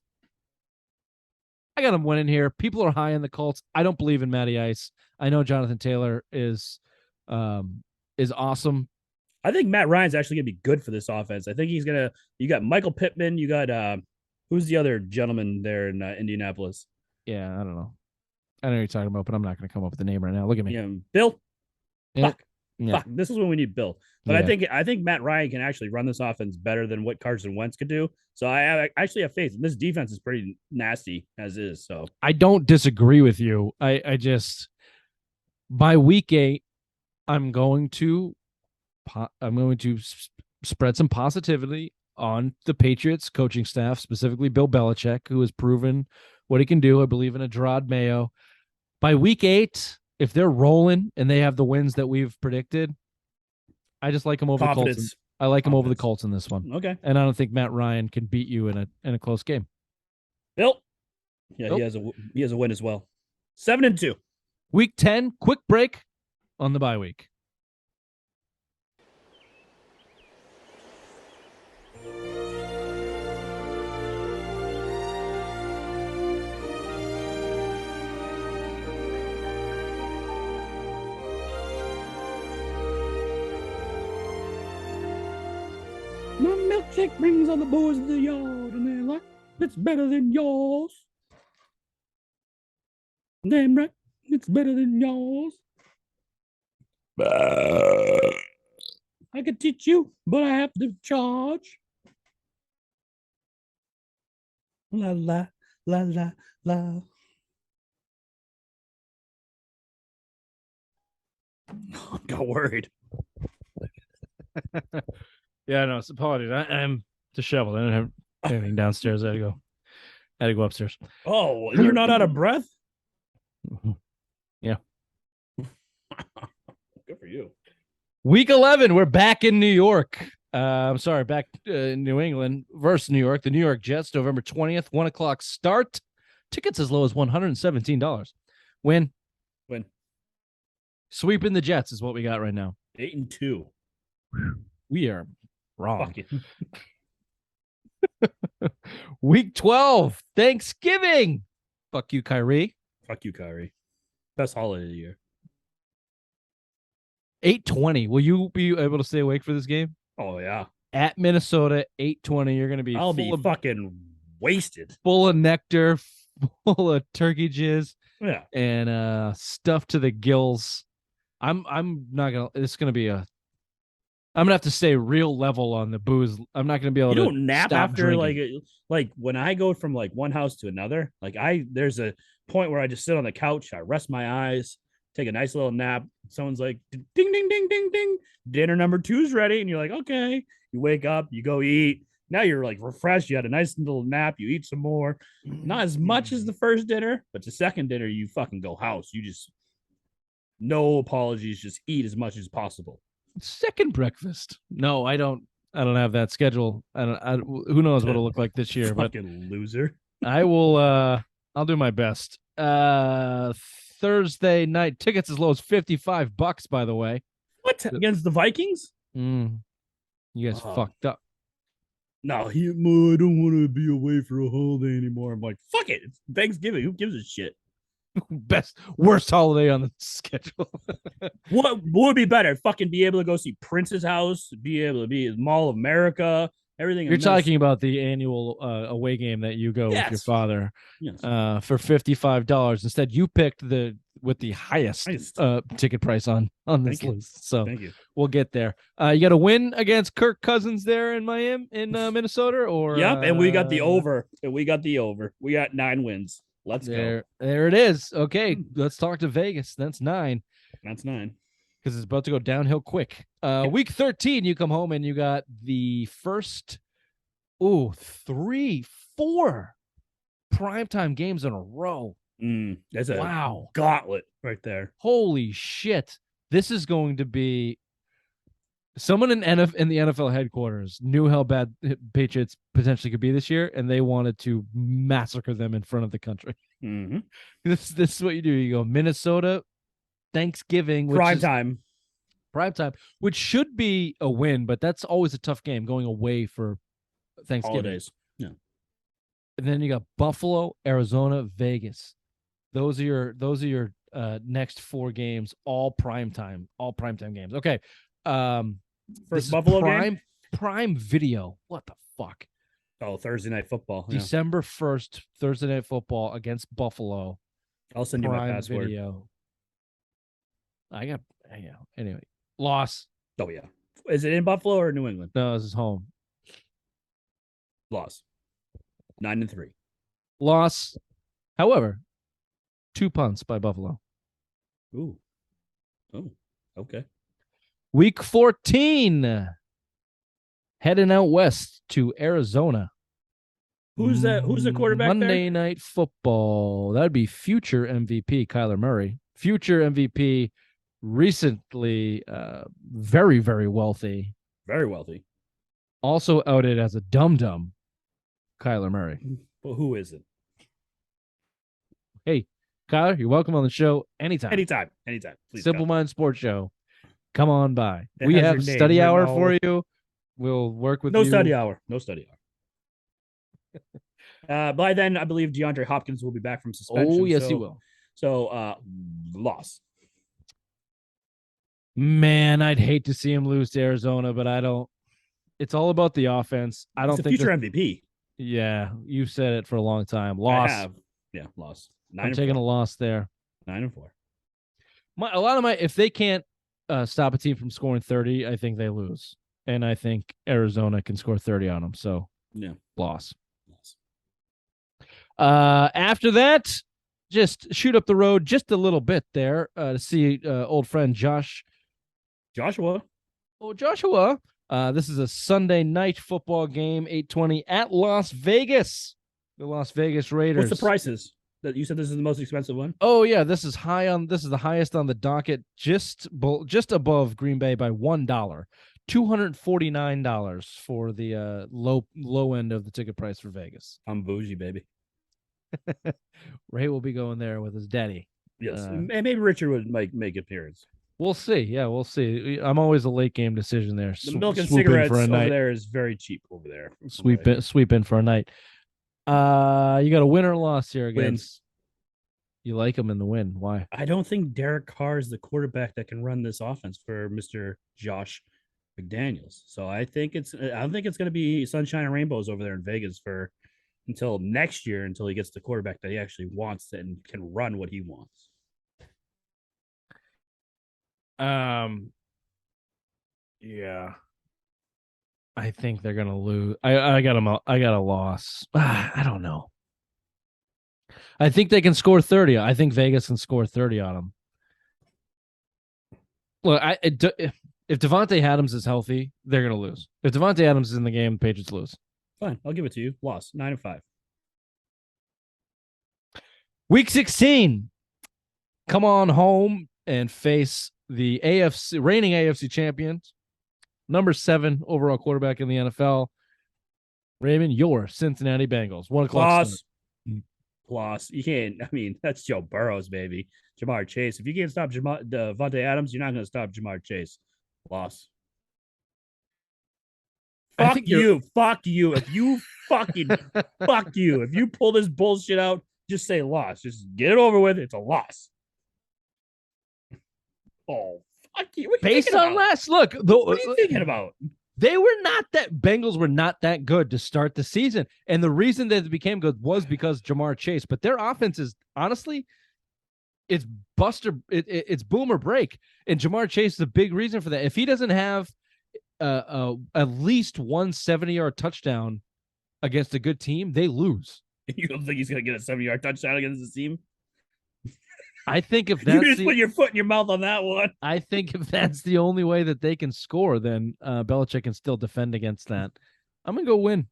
I got him winning here. People are high on the Colts. I don't believe in Matty Ice. I know Jonathan Taylor is awesome. I think Matt Ryan's actually gonna be good for this offense. I think he's gonna. You got Michael Pittman. You got who's the other gentleman there in Indianapolis? Yeah, I don't know. I know what you're talking about, but I'm not gonna come up with the name right now. Look at me. Yeah, Bill. Yeah. Fuck. Yeah. Fuck. This is when we need Bill. But I think Matt Ryan can actually run this offense better than what Carson Wentz could do. So I actually have faith. This defense is pretty nasty as is. So I don't disagree with you. I just by week 8, I'm going to spread some positivity on the Patriots coaching staff, specifically Bill Belichick, who has proven what he can do. I believe in a Gerard Mayo. By week 8, if they're rolling and they have the wins that we've predicted, I just like them over the Colts. I like them over the Colts in this one. Okay. And I don't think Matt Ryan can beat you in a close game. Bill. Yeah, Bill. He has a win as well. 7-2. Week 10, quick break on the bye week. My milkshake brings all the boys to the yard, and they're like, it's better than yours. Damn right. It's better than yours. I could teach you, but I have to charge. La la la la la. I got worried. Yeah, no, apologies. I'm disheveled. I didn't have anything downstairs. I had to go upstairs. Oh, and you're not out of breath? Yeah. Good for you. Week 11, we're back in New York. I'm sorry, back in New England versus New York. The New York Jets, November 20th, 1 o'clock start. Tickets as low as $117. Win. Sweeping the Jets is what we got right now. 8-2. We are wrong. Fucking. Week 12, Thanksgiving. Fuck you, Kyrie. Fuck you, Kyrie. Best holiday of the year. 8:20. Will you be able to stay awake for this game? Oh, yeah. At Minnesota, 8:20. You're going to be I'll be fucking wasted. Full of nectar, full of turkey jizz. Yeah. And stuff to the gills. I'm not gonna. It's gonna be a. I'm gonna have to stay real level on the booze. I'm not gonna be able You to. don't nap stop after drinking. like when I go from like one house to another. Like there's a point where I just sit on the couch, I rest my eyes, take a nice little nap. Someone's like, ding ding ding ding ding, dinner number 2's ready, and you're like, okay. You wake up, you go eat. Now you're like refreshed. You had a nice little nap. You eat some more. Not as much as the first dinner, but the second dinner, you fucking go house. You just no apologies. Just eat as much as possible. Second breakfast. No, I don't. I don't have that schedule. Who knows what it'll look like this year? But Fucking loser. I will. I'll do my best. Thursday night tickets as low as $55. By the way, What against the Vikings? you guys fucked up. No, I don't want to be away for a holiday anymore. I'm like, fuck it. It's Thanksgiving. Who gives a shit? Worst holiday on the schedule. What would be better? Fucking be able to go see Prince's house, be able to be at Mall of America, everything. You're talking about the annual away game that you go with your father for $55. Instead, you picked with the highest ticket price on this list. So thank you. We'll get there. You got a win against Kirk Cousins there in Minnesota, or yep. And we got the over. We got 9 wins. Let's go. There it is. Okay, let's talk to Vegas. That's 9. That's 9. Because it's about to go downhill quick. Week 13, you come home and you got the first, 3, 4 primetime games in a row. That's a gauntlet right there. Holy shit. This is going to be someone in the NFL headquarters knew how bad Patriots potentially could be this year, and they wanted to massacre them in front of the country. Mm-hmm. This is what you do. You go Minnesota, Thanksgiving, prime time, which should be a win, but that's always a tough game going away for Thanksgiving. Holidays. Yeah. And then you got Buffalo, Arizona, Vegas. Those are your next 4 games, all primetime games. Okay. First Buffalo game? Prime Video. What the fuck? Oh, Thursday Night Football. December 1st, Thursday Night Football against Buffalo. I'll send you my password. Video. Anyway, loss. Oh yeah. Is it in Buffalo or New England? No, this is home. Loss. 9-3. Loss. However, 2 punts by Buffalo. Ooh. Oh, okay. Week 14. Heading out west to Arizona. Who's that? Who's the quarterback Monday there? Night Football. That'd be future MVP Kyler Murray. Future MVP, recently very, very wealthy. Very wealthy. Also outed as a dum-dum, Kyler Murray. Well, who is it? Hey, Kyler, you're welcome on the show anytime. Anytime. Please Simple come. Mind Sports Show. Come on by. We have study hour for you. We'll work with you. No study hour. By then, I believe DeAndre Hopkins will be back from suspension. Oh, yes, he will. So, loss. Man, I'd hate to see him lose to Arizona, but I don't. It's all about the offense. I don't think future MVP. Yeah, you've said it for a long time. Loss. Yeah, loss. I'm taking a loss there. 9-4. If they can't stop a team from scoring 30, I think they lose. And I think Arizona can score 30 on them. So, yeah, loss. After that, just shoot up the road just a little bit there to see old friend Joshua. Oh, Joshua. This is a Sunday night football game, 8:20 at Las Vegas. The Las Vegas Raiders. What's the prices? That you said this is the most expensive one? Oh yeah, this is the highest on the docket, just above Green Bay by $1. $249 for the low end of the ticket price for Vegas. I'm bougie, baby. Ray will be going there with his daddy. Yes, and maybe Richard would make appearance. We'll see. Yeah, we'll see. I'm always a late game decision there. The milk and cigarettes over there is very cheap over there. Sweep in for a night. You got a win or loss here against. You like him in the win. Why? I don't think Derek Carr is the quarterback that can run this offense for Mr. Josh McDaniels. So I don't think it's going to be sunshine and rainbows over there in Vegas until next year, until he gets the quarterback that he actually wants and can run what he wants. Yeah. I think they're gonna lose. I got a loss. I don't know. I think they can score 30. I think Vegas can score 30 on them. Look, if Devontae Adams is healthy, they're gonna lose. If Devontae Adams is in the game, the Patriots lose. Fine, I'll give it to you. Loss 9-5. Week 16. Come on home and face the reigning AFC champions. Number 7 overall quarterback in the NFL. Raymond, your Cincinnati Bengals. 1 o'clock. Loss. You can't. I mean, that's Joe Burrow's baby. Jamar Chase. If you can't stop Devontae Adams, you're not going to stop Jamar Chase. Loss. Fuck you. Fuck you. If you fucking fuck you. If you pull this bullshit out, just say loss. Just get it over with. It's a loss. Oh, fuck you. Based on last look, what are you thinking about? Bengals were not that good to start the season. And the reason that it became good was because Jamar Chase. But their offense is, honestly, it's it's boom or break. And Jamar Chase is a big reason for that. If he doesn't have at least one 70-yard touchdown against a good team, they lose. You don't think he's going to get a 70-yard touchdown against this team? I think if that's you just put your foot in your mouth on that one. I think if that's the only way that they can score, then Belichick can still defend against that. I'm gonna go win.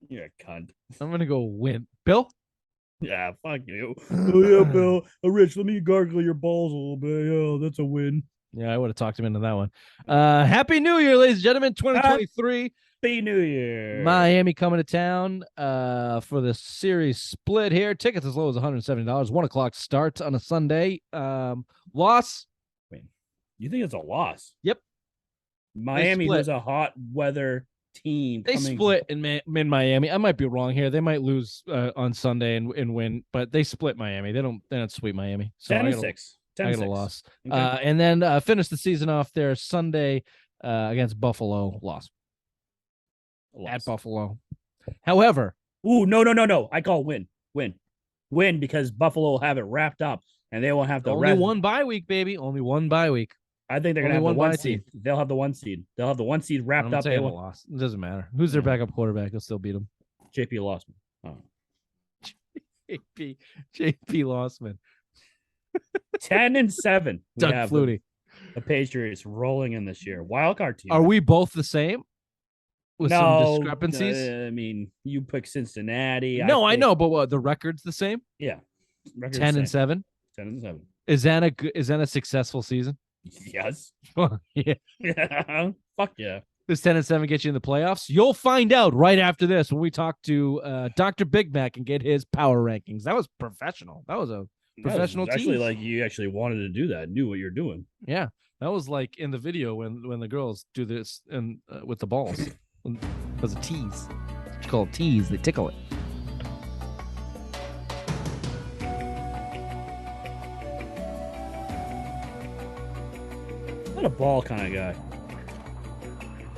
You're a cunt. I'm gonna go win. Bill? Yeah, fuck you. Oh yeah, Bill. Rich, let me gargle your balls a little bit. Oh, that's a win. Yeah, I would have talked him into that one. Happy New Year, ladies and gentlemen. 2023. Happy New Year. Miami coming to town for the series split here. Tickets as low as $170. 1 o'clock start on a Sunday. Loss. Wait, you think it's a loss? Yep. Miami was a hot weather team. They split in Miami. I might be wrong here. They might lose on Sunday and win, but they split Miami. They don't sweep Miami. So 10-6. I got a loss. Okay. And then finish the season off there Sunday against Buffalo. Loss. At Buffalo. However. No. I call win. Win because Buffalo will have it wrapped up and they won't have to Only one bye week, baby. Only one bye week. I think they're going to have the 1 seed. They'll have the 1 seed. They'll have the 1 seed wrapped up. They won't loss. It doesn't matter. Who's their backup quarterback? They'll still beat them. JP Lossman. Oh. JP Lossman. 10-7. Doug Flutie. The Patriots rolling in this year. Wildcard team. Are we both the same? With some discrepancies? I mean, you pick Cincinnati. I know, but what, the record's the same? Yeah. 10-7. 10-7. Is that a successful season? Yes. Yeah. Fuck yeah. Does 10-7 get you in the playoffs? You'll find out right after this when we talk to Dr. Big Mac and get his power rankings. That was professional. That was a professional team. Actually, like you actually wanted to do that, knew what you're doing. Yeah. That was like in the video when the girls do this and with the balls. It was a tease. It's called tease. They tickle it. I'm not a ball kind of guy.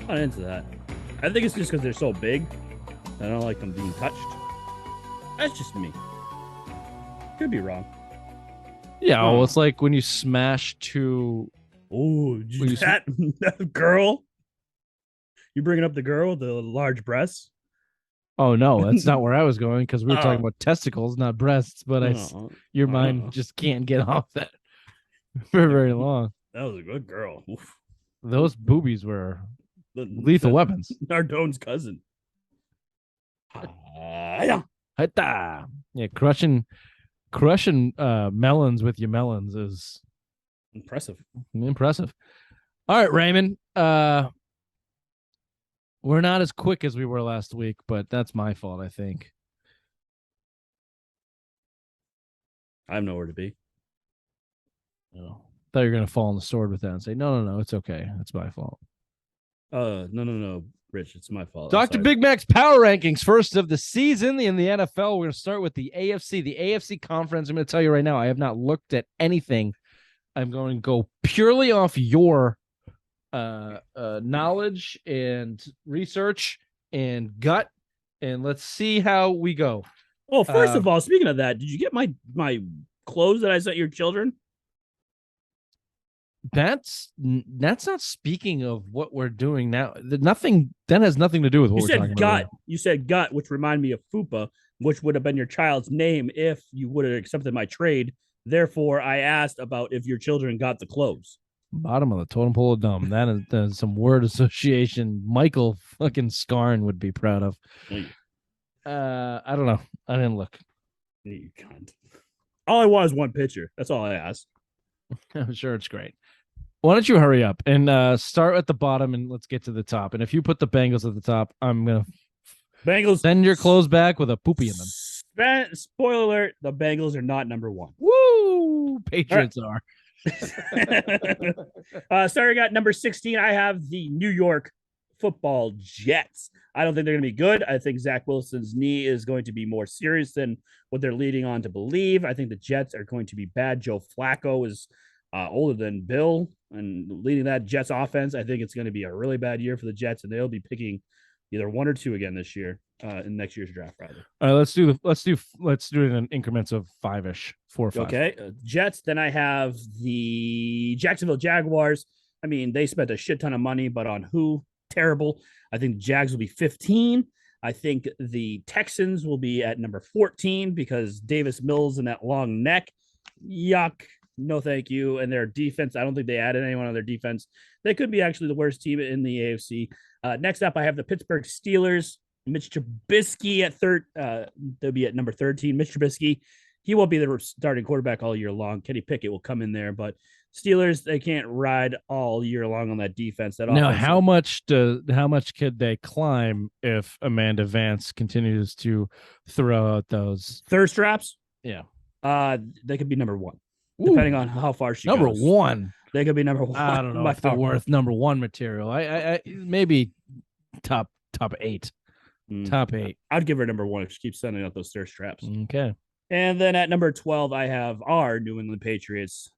I'm not into that. I think it's just because they're so big. I don't like them being touched. That's just me. Could be wrong. Yeah, well, it's like when you smash two. Oh, that girl. You bringing up the girl with the large breasts? Oh no, that's not where I was going because we were talking Oh, about testicles, not breasts. But your mind oh, just can't get off that for very long. that was a good girl. Oof. Those boobies were lethal The weapons. Nardone's cousin. Yeah. Yeah, crushing melons with your melons is Impressive. impressive. All right, Raymond. We're not as quick as we were last week, but that's my fault, I think. I have nowhere to be. Oh. Thought you were gonna fall on the sword with that and say, no, it's okay. It's my fault. No, Rich, it's my fault. Dr. Big Mac's power rankings, first of the season in the NFL. We're gonna start with the AFC conference. I'm gonna tell you right now, I have not looked at anything. I'm going to go purely off your knowledge and research and gut, and let's see how we go. Well, first of all, speaking of that, did you get my clothes that I sent your children? That's not speaking of what we're doing now. Nothing that has nothing to do with what we're talking about. You said gut, which reminded me of Fupa, which would have been your child's name if you would have accepted my trade. Therefore, I asked about if your children got the clothes. Bottom of the totem pole of dumb. That is some word association Michael fucking Scarn would be proud of. I don't know. I didn't look. You cunt. All I want is one picture. That's all I asked. I'm sure it's great. Why don't you hurry up and start at the bottom and let's get to the top. And if you put the Bengals at the top, I'm gonna send your clothes back with a poopy in them. Spoiler alert: the Bengals are not number one. Woo! Patriots are. Starting at number 16, I have the New York Football Jets. I don't think they're going to be good. I think Zach Wilson's knee is going to be more serious than what they're leading on to believe. I think the Jets are going to be bad. Joe Flacco is older than Bill and leading that Jets offense. I think it's going to be a really bad year for the Jets, and they'll be picking either one or two again this year in next year's draft. Rather, let's do it in increments of 5-ish, 4 or 5. Okay, Jets. Then I have the Jacksonville Jaguars. I mean, they spent a shit ton of money, but on who? Terrible. I think the Jags will be 15. I think the Texans will be at number 14 because Davis Mills and that long neck. Yuck. No, thank you. And their defense, I don't think they added anyone on their defense. They could be actually the worst team in the AFC. Next up, I have the Pittsburgh Steelers. Mitch Trubisky at they'll be at number 13. Mitch Trubisky, he won't be the starting quarterback all year long. Kenny Pickett will come in there, but Steelers, they can't ride all year long on that defense. Now, how much could they climb if Amanda Vance continues to throw out those thirst traps? Yeah. They could be number one. Depending on how far she number goes. One. They could be number one. I don't know if they're worth number one material. I maybe top 8. Top 8. I'd give her number 1 if she keeps sending out those thirst traps. Okay. And then at number 12, I have our New England Patriots.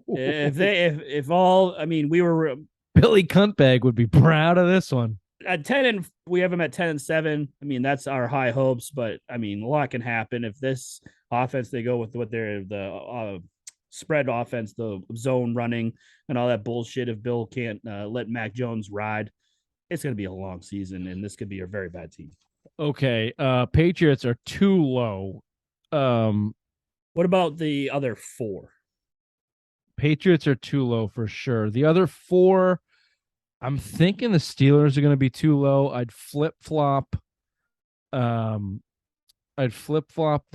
If all, I mean, we were Billy Cuntbag would be proud of this one. At 10 and we have them at 10 and 7. I mean, that's our high hopes, but I mean, a lot can happen if this offense they go with what they're the spread offense, the zone running, and all that bullshit. If Bill can't let Mac Jones ride, it's going to be a long season, and this could be a very bad team. Okay, Patriots are too low. What about the other 4? Patriots are too low for sure. The other 4, I'm thinking the Steelers are going to be too low. I'd flip-flop the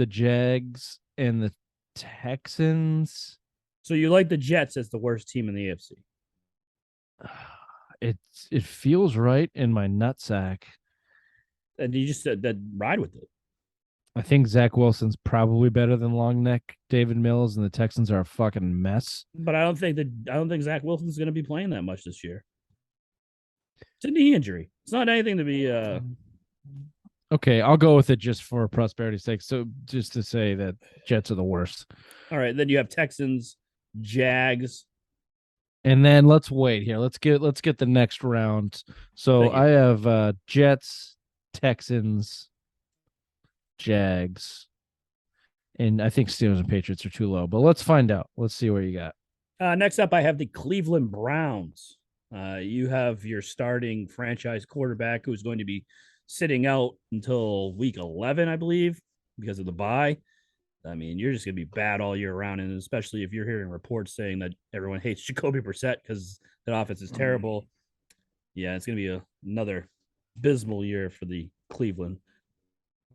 Jags and the Texans. So you like the Jets as the worst team in the AFC? It feels right in my nutsack. And you just said that ride with it. I think Zach Wilson's probably better than long neck David Mills, and the Texans are a fucking mess. But I don't think Zach Wilson's going to be playing that much this year. It's a knee injury. It's not anything to be. Okay, I'll go with it just for prosperity's sake. So just to say that Jets are the worst. All right, then you have Texans, Jags, and then let's wait here. Let's get the next round. So I have Jets, Texans, Jags. And I think Steelers and Patriots are too low. But let's find out. Let's see where you got. Next up, I have the Cleveland Browns. You have your starting franchise quarterback who's going to be sitting out until week 11, I believe, because of the bye. I mean, you're just going to be bad all year round. And especially if you're hearing reports saying that everyone hates Jacoby Brissett because that offense is terrible. Yeah, it's going to be another abysmal year for the Cleveland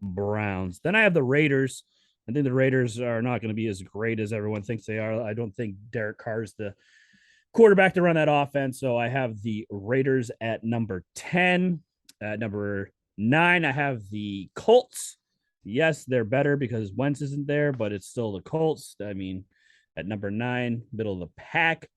Browns. Then I have the Raiders. I think the Raiders are not going to be as great as everyone thinks they are. I don't think Derek Carr's the quarterback to run that offense. So I have the Raiders at number 10. At number 9, I have the Colts. Yes, they're better because Wentz isn't there, but it's still the Colts. I mean, at number 9, middle of the pack.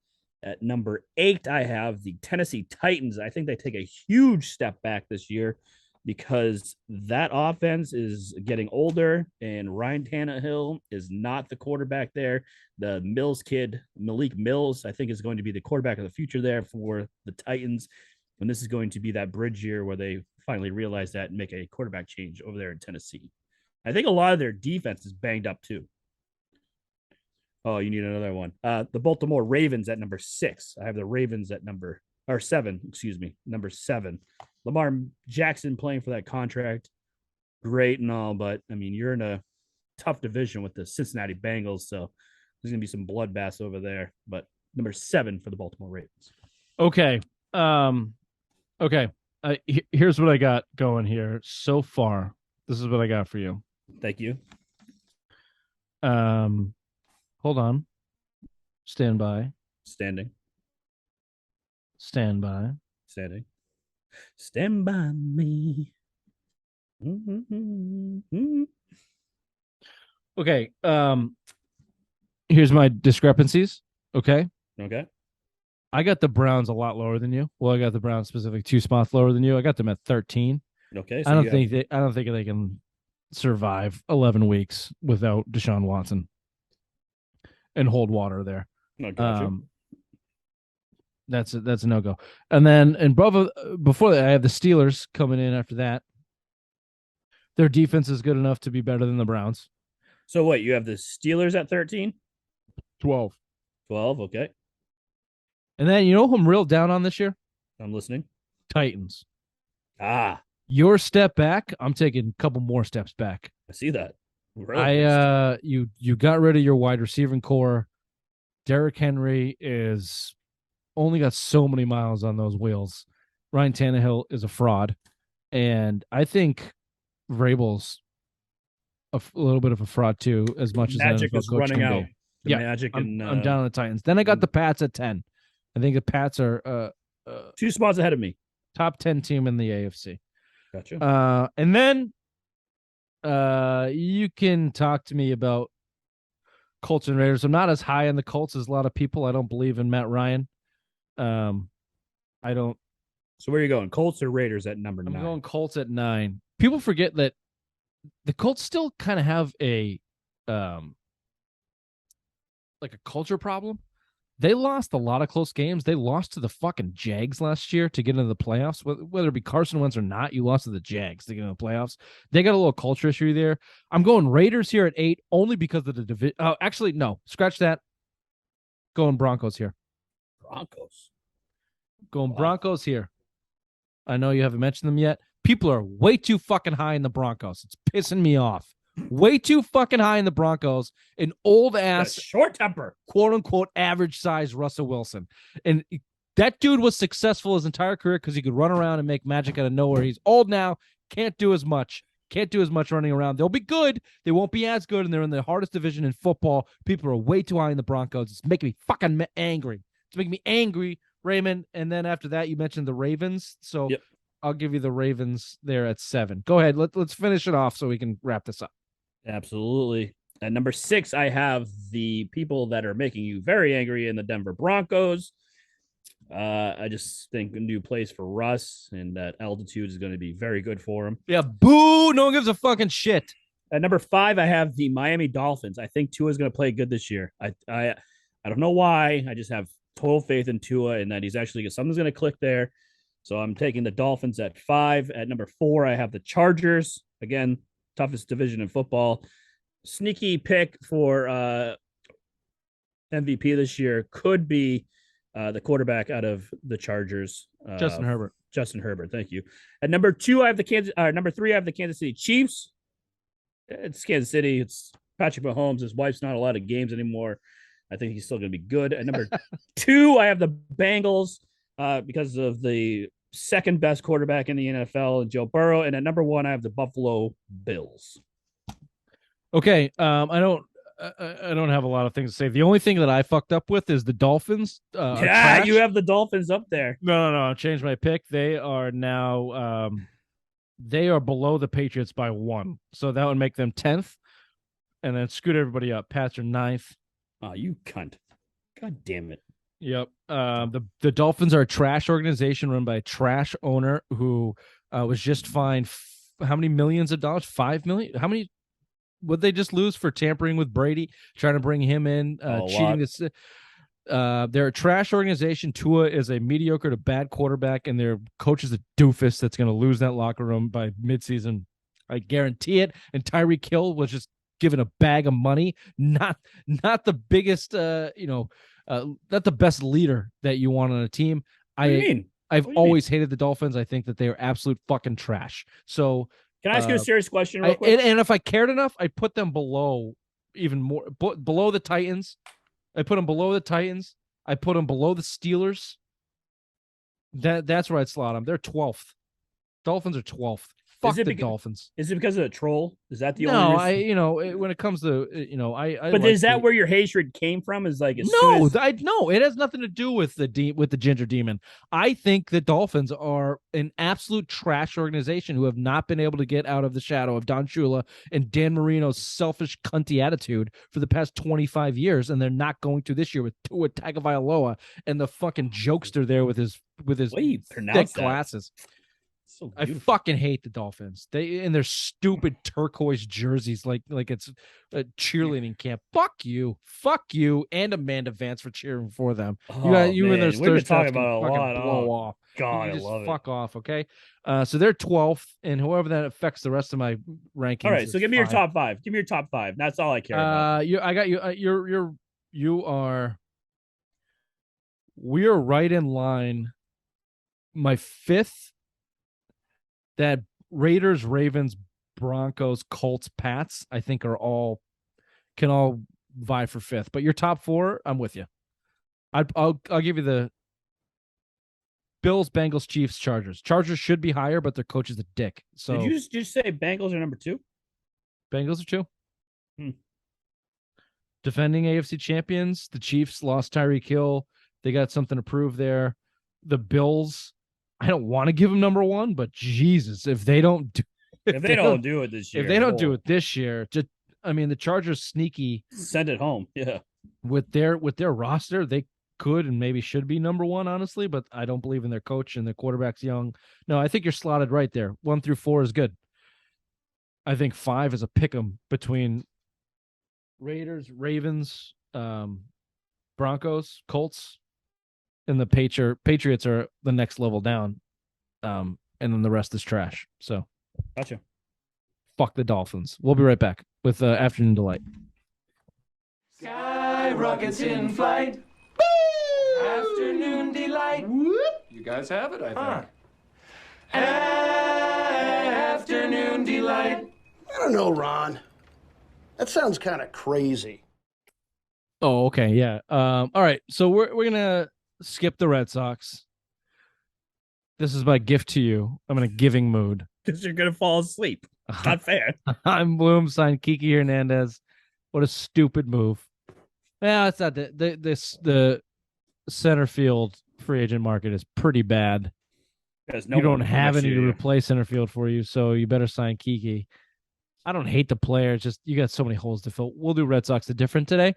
At number 8, I have the Tennessee Titans. I think they take a huge step back this year because that offense is getting older and Ryan Tannehill is not the quarterback there. The Mills kid, Malik Mills, I think is going to be the quarterback of the future there for the Titans. And this is going to be that bridge year where they finally realize that and make a quarterback change over there in Tennessee. I think a lot of their defense is banged up too. Oh, you need another one. The Baltimore Ravens at number 6. I have the Ravens at number 7, number 7. Lamar Jackson playing for that contract. Great and all, but I mean, you're in a tough division with the Cincinnati Bengals, so there's going to be some bloodbaths over there. But number 7 for the Baltimore Ravens. Okay. Okay. Here's what I got going here so far. This is what I got for you. Thank you. Hold on. Stand by. Standing. Stand by. Standing. Stand by me. Mm-hmm. Okay. Here's my discrepancies. Okay. Okay. I got the Browns a lot lower than you. Well, I got the Browns specific 2 spots lower than you. I got them at 13. Okay. So I don't think they can survive 11 weeks without Deshaun Watson and hold water there. That's a no-go. And then before that, I have the Steelers coming in after that. Their defense is good enough to be better than the Browns. So what, you have the Steelers at 13? 12. 12, okay. And then you know who I'm real down on this year? I'm listening. Titans. Your step back, I'm taking a couple more steps back. I see that. You got rid of your wide receiving core. Derrick Henry is only got so many miles on those wheels. Ryan Tannehill is a fraud. And I think Vrabel's a little bit of a fraud too, as much magic as is running out. Yeah, magic I'm down on the Titans. Then I got the Pats at 10. I think the Pats are 2 spots ahead of me. Top 10 team in the AFC. Gotcha. And then you can talk to me about Colts and Raiders. I'm not as high on the Colts as a lot of people. I don't believe in Matt Ryan. I don't. So where are you going? Colts or Raiders at number 9? I'm going Colts at 9. People forget that the Colts still kind of have a like a culture problem. They lost a lot of close games. They lost to the fucking Jags last year to get into the playoffs. Whether it be Carson Wentz or not, you lost to the Jags to get into the playoffs. They got a little culture issue there. I'm going Raiders here at 8 only because of the division. Oh, actually, no. Scratch that. Going Broncos here. Going Broncos here. I know you haven't mentioned them yet. People are way too fucking high in the Broncos. It's pissing me off. Way too fucking high in the Broncos. An old ass, short temper, quote unquote, average size Russell Wilson. And that dude was successful his entire career because he could run around and make magic out of nowhere. He's old now. Can't do as much. Can't do as much running around. They'll be good. They won't be as good. And they're in the hardest division in football. People are way too high in the Broncos. It's making me fucking angry. It's making me angry, Raymond. And then after that, you mentioned the Ravens. So yep. I'll give you the Ravens there at 7. Go ahead. Let's finish it off so we can wrap this up. Absolutely. At number 6, I have the people that are making you very angry in the Denver Broncos. I just think a new place for Russ, and that altitude is going to be very good for him. Yeah, boo! No one gives a fucking shit. At number 5, I have the Miami Dolphins. I think Tua is going to play good this year. I don't know why. I just have total faith in Tua and that he's actually something's going to click there. So I'm taking the Dolphins at 5. At number 4, I have the Chargers. Again, toughest division in football. sneaky pick for MVP this year could be the quarterback out of the Chargers, Justin Herbert. Justin Herbert. Thank you. At number two, I have the Kansas. Number three, I have the Kansas City Chiefs. It's Kansas City. It's Patrick Mahomes. His wife's not a lot of games anymore. I think he's still going to be good. At number two, I have the Bengals because of the second best quarterback in the NFL, Joe Burrow. And at number one, I have the Buffalo Bills. Okay, I don't have a lot of things to say. The only thing that I fucked up with is the Dolphins. Yeah, you have the Dolphins up there. No. I changed my pick. They are now they are below the Patriots by 1, so that would make them 10th, and then scoot everybody up. Pats are 9th. Oh, you cunt! God damn it! Yep. The Dolphins are a trash organization run by a trash owner who was just fined how many millions of dollars? 5 million. How many would they just lose for tampering with Brady, trying to bring him in, cheating this? They're a trash organization. Tua is a mediocre to bad quarterback, and their coach is a doofus that's going to lose that locker room by midseason. I guarantee it. And Tyreek Hill was just given a bag of money, not the biggest, not the best leader that you want on a team. What do you mean? I've always hated the Dolphins. I think that they are absolute fucking trash. So can I ask you a serious question real quick? And if I cared enough, I'd put them below even more, below the Titans. I put them below the Titans. I put them below the Steelers. That's where I'd slot them. They're 12th. Dolphins are 12th. Fuck the Dolphins. Is it because of the troll? Is that the only reason? No, when it comes to, But is that where your hatred came from? Is like, no, it has nothing to do with the Ginger Demon. I think the Dolphins are an absolute trash organization who have not been able to get out of the shadow of Don Shula and Dan Marino's selfish, cunty attitude for the past 25 years, and they're not going to this year with Tua Tagovailoa and the fucking jokester there with his thick glasses. So I fucking hate the Dolphins. They in their stupid turquoise jerseys, like it's a cheerleading camp. Fuck you, and Amanda Vance for cheering for them. You and their we've been talking about a lot. Blow off. God, I love it. Fuck off, okay? So they're 12th, and however that affects the rest of my rankings. All right, so give me your top five. Give me your top five. That's all I care about. I got you. You are. We are right in line. My fifth. That Raiders, Ravens, Broncos, Colts, Pats, I think can all vie for fifth. But your top four, I'm with you. I'll give you the Bills, Bengals, Chiefs, Chargers. Chargers should be higher, but their coach is a dick. So did you just say Bengals are number two? Bengals are two. Defending AFC champions. The Chiefs lost Tyreek Hill. They got something to prove there. The Bills. I don't want to give them number one, but Jesus, if they don't do it this year, the Chargers sneaky. Send it home, yeah. With their roster, they could and maybe should be number one, honestly, but I don't believe in their coach and their quarterback's young. No, I think you're slotted right there. 1 through 4 is good. I think 5 is a pick'em between Raiders, Ravens, Broncos, Colts. And the Patriots are the next level down. And then the rest is trash. So gotcha. Fuck the Dolphins. We'll be right back with Afternoon Delight. Sky rockets in flight. Woo! Afternoon Delight. Whoop. You guys have it, I think. Afternoon Delight. I don't know, Ron. That sounds kind of crazy. Oh, okay, yeah. All right, so we're gonna skip the Red Sox. This is my gift to you. I'm in a giving mood. Because you're going to fall asleep. Not fair. I'm Bloom, signed Kiki Hernandez. What a stupid move. Yeah, it's not the center field free agent market is pretty bad. You don't have any to replace center field for you, so you better sign Kiki. I don't hate the player. Just you got so many holes to fill. We'll do Red Sox a different day.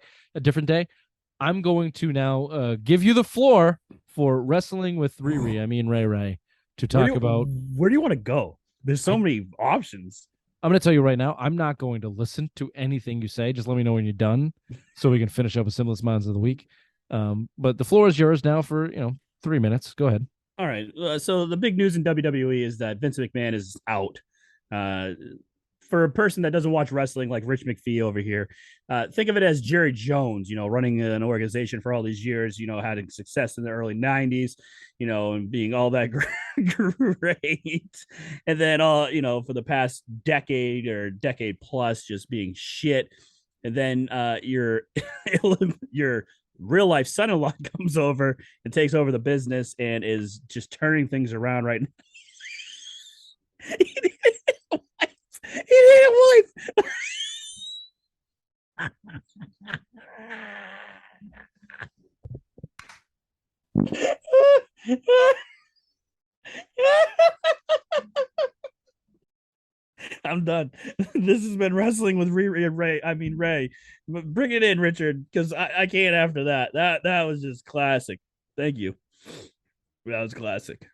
I'm going to now give you the floor for Wrestling with Riri. I mean Ray to talk about. Where do you want to go? There's so many options. I'm going to tell you right now. I'm not going to listen to anything you say. Just let me know when you're done, so we can finish up with Simplest Minds of the Week. But the floor is yours now for 3 minutes. Go ahead. All right. So the big news in WWE is that Vince McMahon is out. for a person that doesn't watch wrestling like Rich McPhee over here, think of it as Jerry Jones, running an organization for all these years, having success in the early 90s, and being all that great. And then for the past decade or decade plus, just being shit. And then your real life son-in-law comes over and takes over the business and is just turning things around right now. He needed a wife. I'm done. This has been Wrestling with Ray. Bring it in, Richard, because I can't after that. That was just classic. Thank you. That was classic.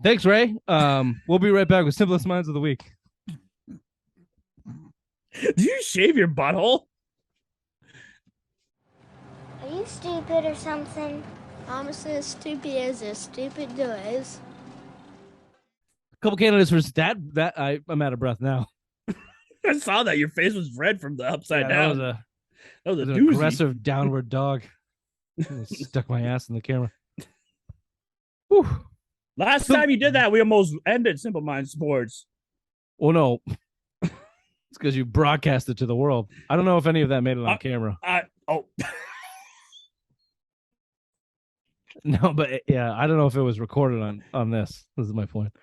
Thanks, Ray. We'll be right back with Simplest Minds of the Week. Do you shave your butthole? Are you stupid or something? I'm as stupid as a stupid does. A couple candidates for that I'm out of breath now. I saw that your face was red from the upside down. That was an doozy. Aggressive downward dog. I stuck my ass in the camera. Whew. Last time you did that, we almost ended Simple Mind Sports. Oh no. It's because you broadcast it to the world. I don't know if any of that made it on camera. No, but yeah, I don't know if it was recorded on this. This is my point.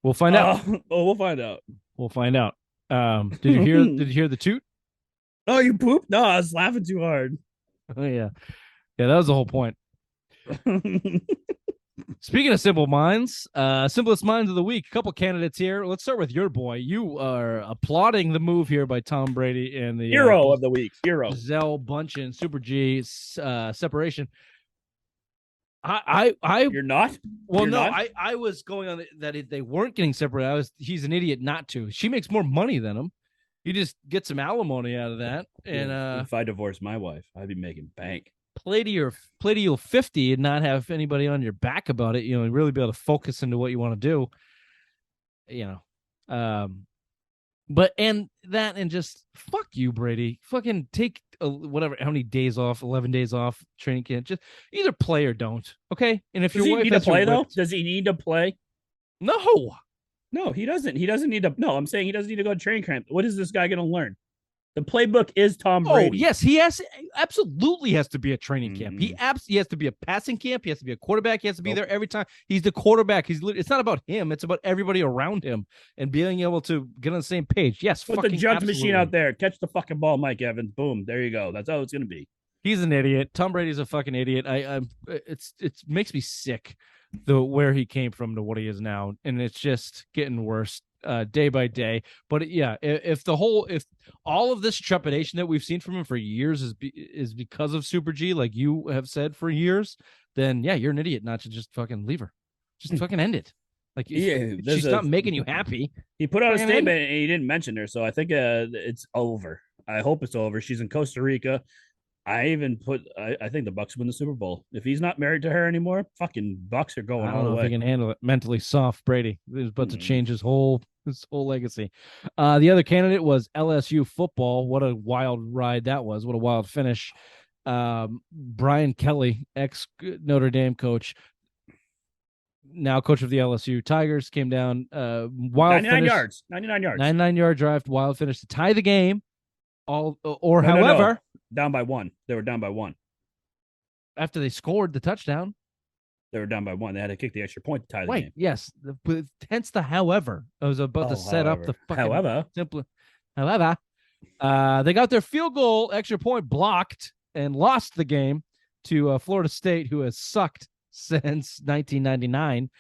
We'll find out. We'll find out. We'll find out. Did you hear the toot? Oh, you pooped? No, I was laughing too hard. Oh yeah. Yeah, that was the whole point. Speaking of simple minds, simplest minds of the week. A couple candidates here. Let's start with your boy. You are applauding the move here by Tom Brady and the hero of the week. Gisele Bündchen Super G separation. You're not. Well, You're no, not? I was going on that they weren't getting separated. He's an idiot not to. She makes more money than him. You just get some alimony out of that. And if I divorced my wife, I'd be making bank. Play to your 50 and not have anybody on your back about it, and really be able to focus into what you want to do, but and just fuck you, Brady. Fucking take whatever, how many days off, 11 days off training camp. Just either play or don't. Okay. And if does he need to play though? Does he need to play? No, he doesn't. He doesn't need to. No, I'm saying he doesn't need to go to training camp. What is this guy going to learn? The playbook is Tom Brady. Oh, yes, he absolutely has to be a training camp. He has to be a passing camp. He has to be a quarterback. He has to be there every time. He's the quarterback. It's not about him. It's about everybody around him and being able to get on the same page. Yes, put the jump machine out there. Catch the fucking ball, Mike Evans. Boom. There you go. That's how it's going to be. He's an idiot. Tom Brady's a fucking idiot. It makes me sick where he came from to what he is now, and it's just getting worse day by day. But yeah, if all of this trepidation that we've seen from him for years is because of Super G, like you have said for years, then yeah, you're an idiot not to just fucking leave her. Just fucking end it. Like, she's not making you happy. He put out a statement and he didn't mention her, so I think it's over. I hope it's over. She's in Costa Rica. I think the Bucks win the Super Bowl. If he's not married to her anymore, fucking Bucks are going all the way. I don't know if he can handle it. Mentally soft Brady. He's about to change his whole legacy. The other candidate was LSU football. What a wild ride that was. What a wild finish. Brian Kelly, ex Notre Dame coach, now coach of the LSU Tigers, came down. Wild 99 yards. 99-yard drive, wild finish to tie the game. However, down by one. They were down by one. After they scored the touchdown, they were down by one. They had to kick the extra point to tie the game. Yes. Hence the however. I was about to set up the fucking However, they got their field goal extra point blocked and lost the game to Florida State, who has sucked since 1999.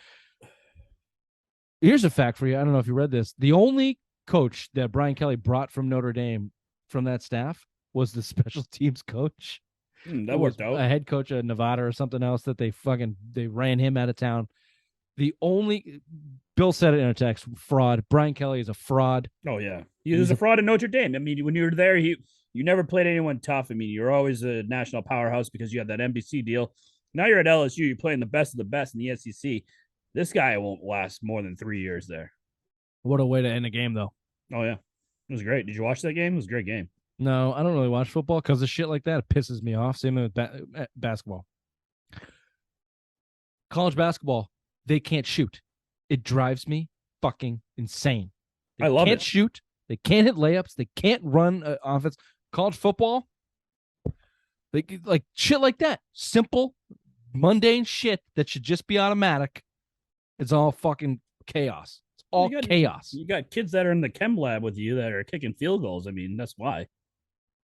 Here's a fact for you. I don't know if you read this. The only coach that Brian Kelly brought from Notre Dame from that staff was the special teams coach. That worked out. A head coach of Nevada or something else that they ran him out of town. Bill said it in a text, fraud. Brian Kelly is a fraud. Oh yeah. He was a fraud in Notre Dame. I mean, when you were there, you never played anyone tough. I mean, you're always a national powerhouse because you have that NBC deal. Now you're at LSU, you're playing the best of the best in the SEC. This guy won't last more than 3 years there. What a way to end a game, though. Oh yeah, it was great. Did you watch that game? It was a great game. No, I don't really watch football because of shit like that. It pisses me off. Same with basketball. College basketball, they can't shoot. It drives me fucking insane. They I love can't it. shoot. They can't hit layups. They can't run offense. College football, they like shit like that. Simple, mundane shit that should just be automatic. It's all fucking chaos. It's all chaos. You got kids that are in the chem lab with you that are kicking field goals. I mean, that's why.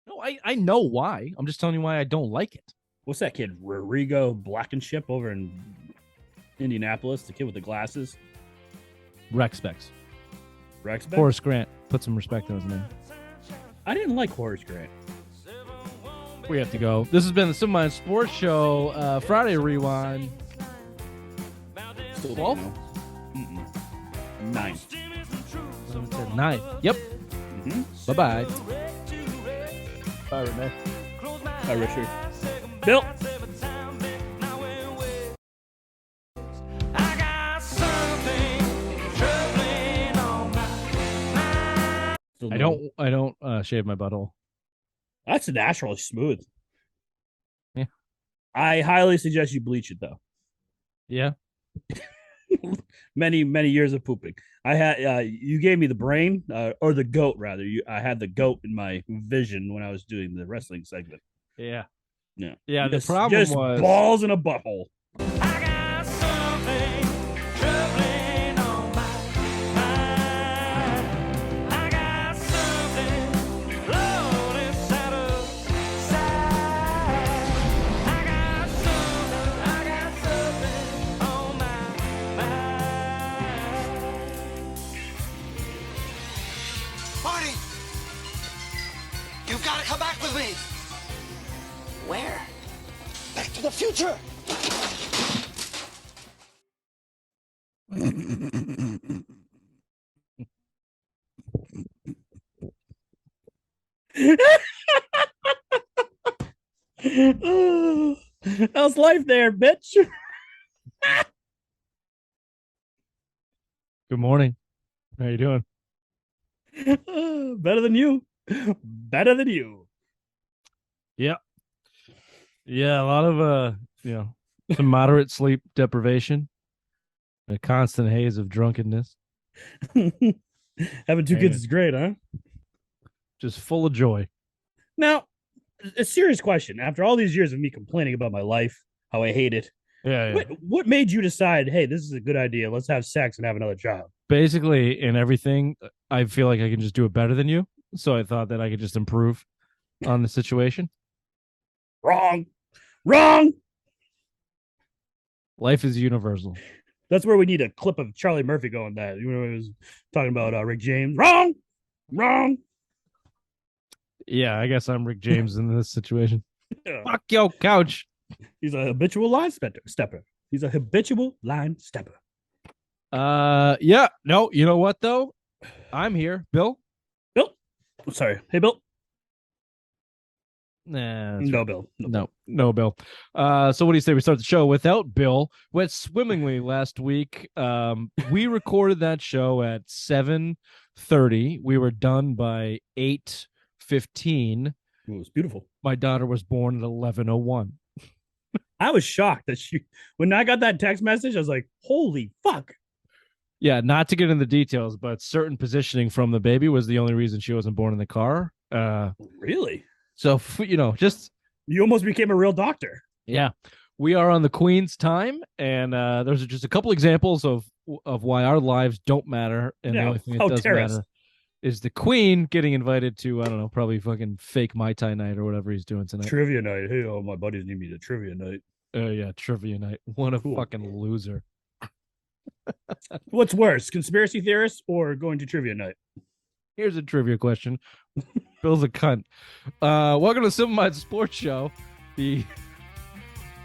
No, I know why. I'm just telling you why I don't like it. What's that kid? Rodrigo Blankenship over in Indianapolis, the kid with the glasses. Rex Specs. Rex Beck? Horace Grant. Put some respect on his name. I didn't like Horace Grant. We have to go. This has been the Simple Mind Sports Show. Friday Rewind. Still 12? don't know. 9. 9. Yep. Mm-hmm. Bye-bye. Bye, Renee. Hi, Richard. Bill. I don't shave my butthole. That's naturally smooth. Yeah. I highly suggest you bleach it though. Yeah. many years of pooping. I had you gave me the brain or the goat rather. I had the goat in my vision when I was doing the wrestling segment. Yeah. Yeah. Yeah. Just, the problem just was balls in a butthole. Marty! You've got to come back with me! Where? Back to the future! How's life there, bitch? good morning. How you doing? Better than you. Better than you. Yeah. Yeah, a lot of some moderate sleep deprivation. A constant haze of drunkenness. Having two kids is great, huh? Just full of joy. Now, a serious question. After all these years of me complaining about my life, how I hate it, Yeah. what made you decide, hey, this is a good idea. Let's have sex and have another child? Basically, in everything, I feel like I can just do it better than you. So I thought that I could just improve on the situation. Wrong. Life is universal. That's where we need a clip of Charlie Murphy going that. You know, he was talking about Rick James. Wrong. Yeah, I guess I'm Rick James in this situation. Yeah. Fuck your couch. He's a habitual line stepper. Yeah. No, you know what though? I'm here. Bill? Bill? Sorry. Hey, Bill. Nah. No, Bill. No, Bill. So what do you say we start the show without Bill? Went swimmingly last week. We recorded that show at 7:30. We were done by 8:15. It was beautiful. My daughter was born at 11:01. I was shocked that when I got that text message, I was like, holy fuck. Yeah, not to get into the details, but certain positioning from the baby was the only reason she wasn't born in the car. Really? So, just... You almost became a real doctor. Yeah. We are on the Queen's time, and there's just a couple examples of why our lives don't matter, and the only thing that does matter is the Queen getting invited to, I don't know, probably fucking fake Mai Tai night or whatever he's doing tonight. Trivia night. Hey, my buddies need me to trivia night. Yeah, trivia night. What a fucking loser. What's worse, conspiracy theorists or going to trivia night? Here's a trivia question. Bill's a cunt. Welcome to Simple Mind Sports Show, the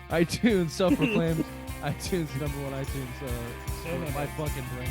iTunes self-proclaimed iTunes #1 iTunes. My fucking brain.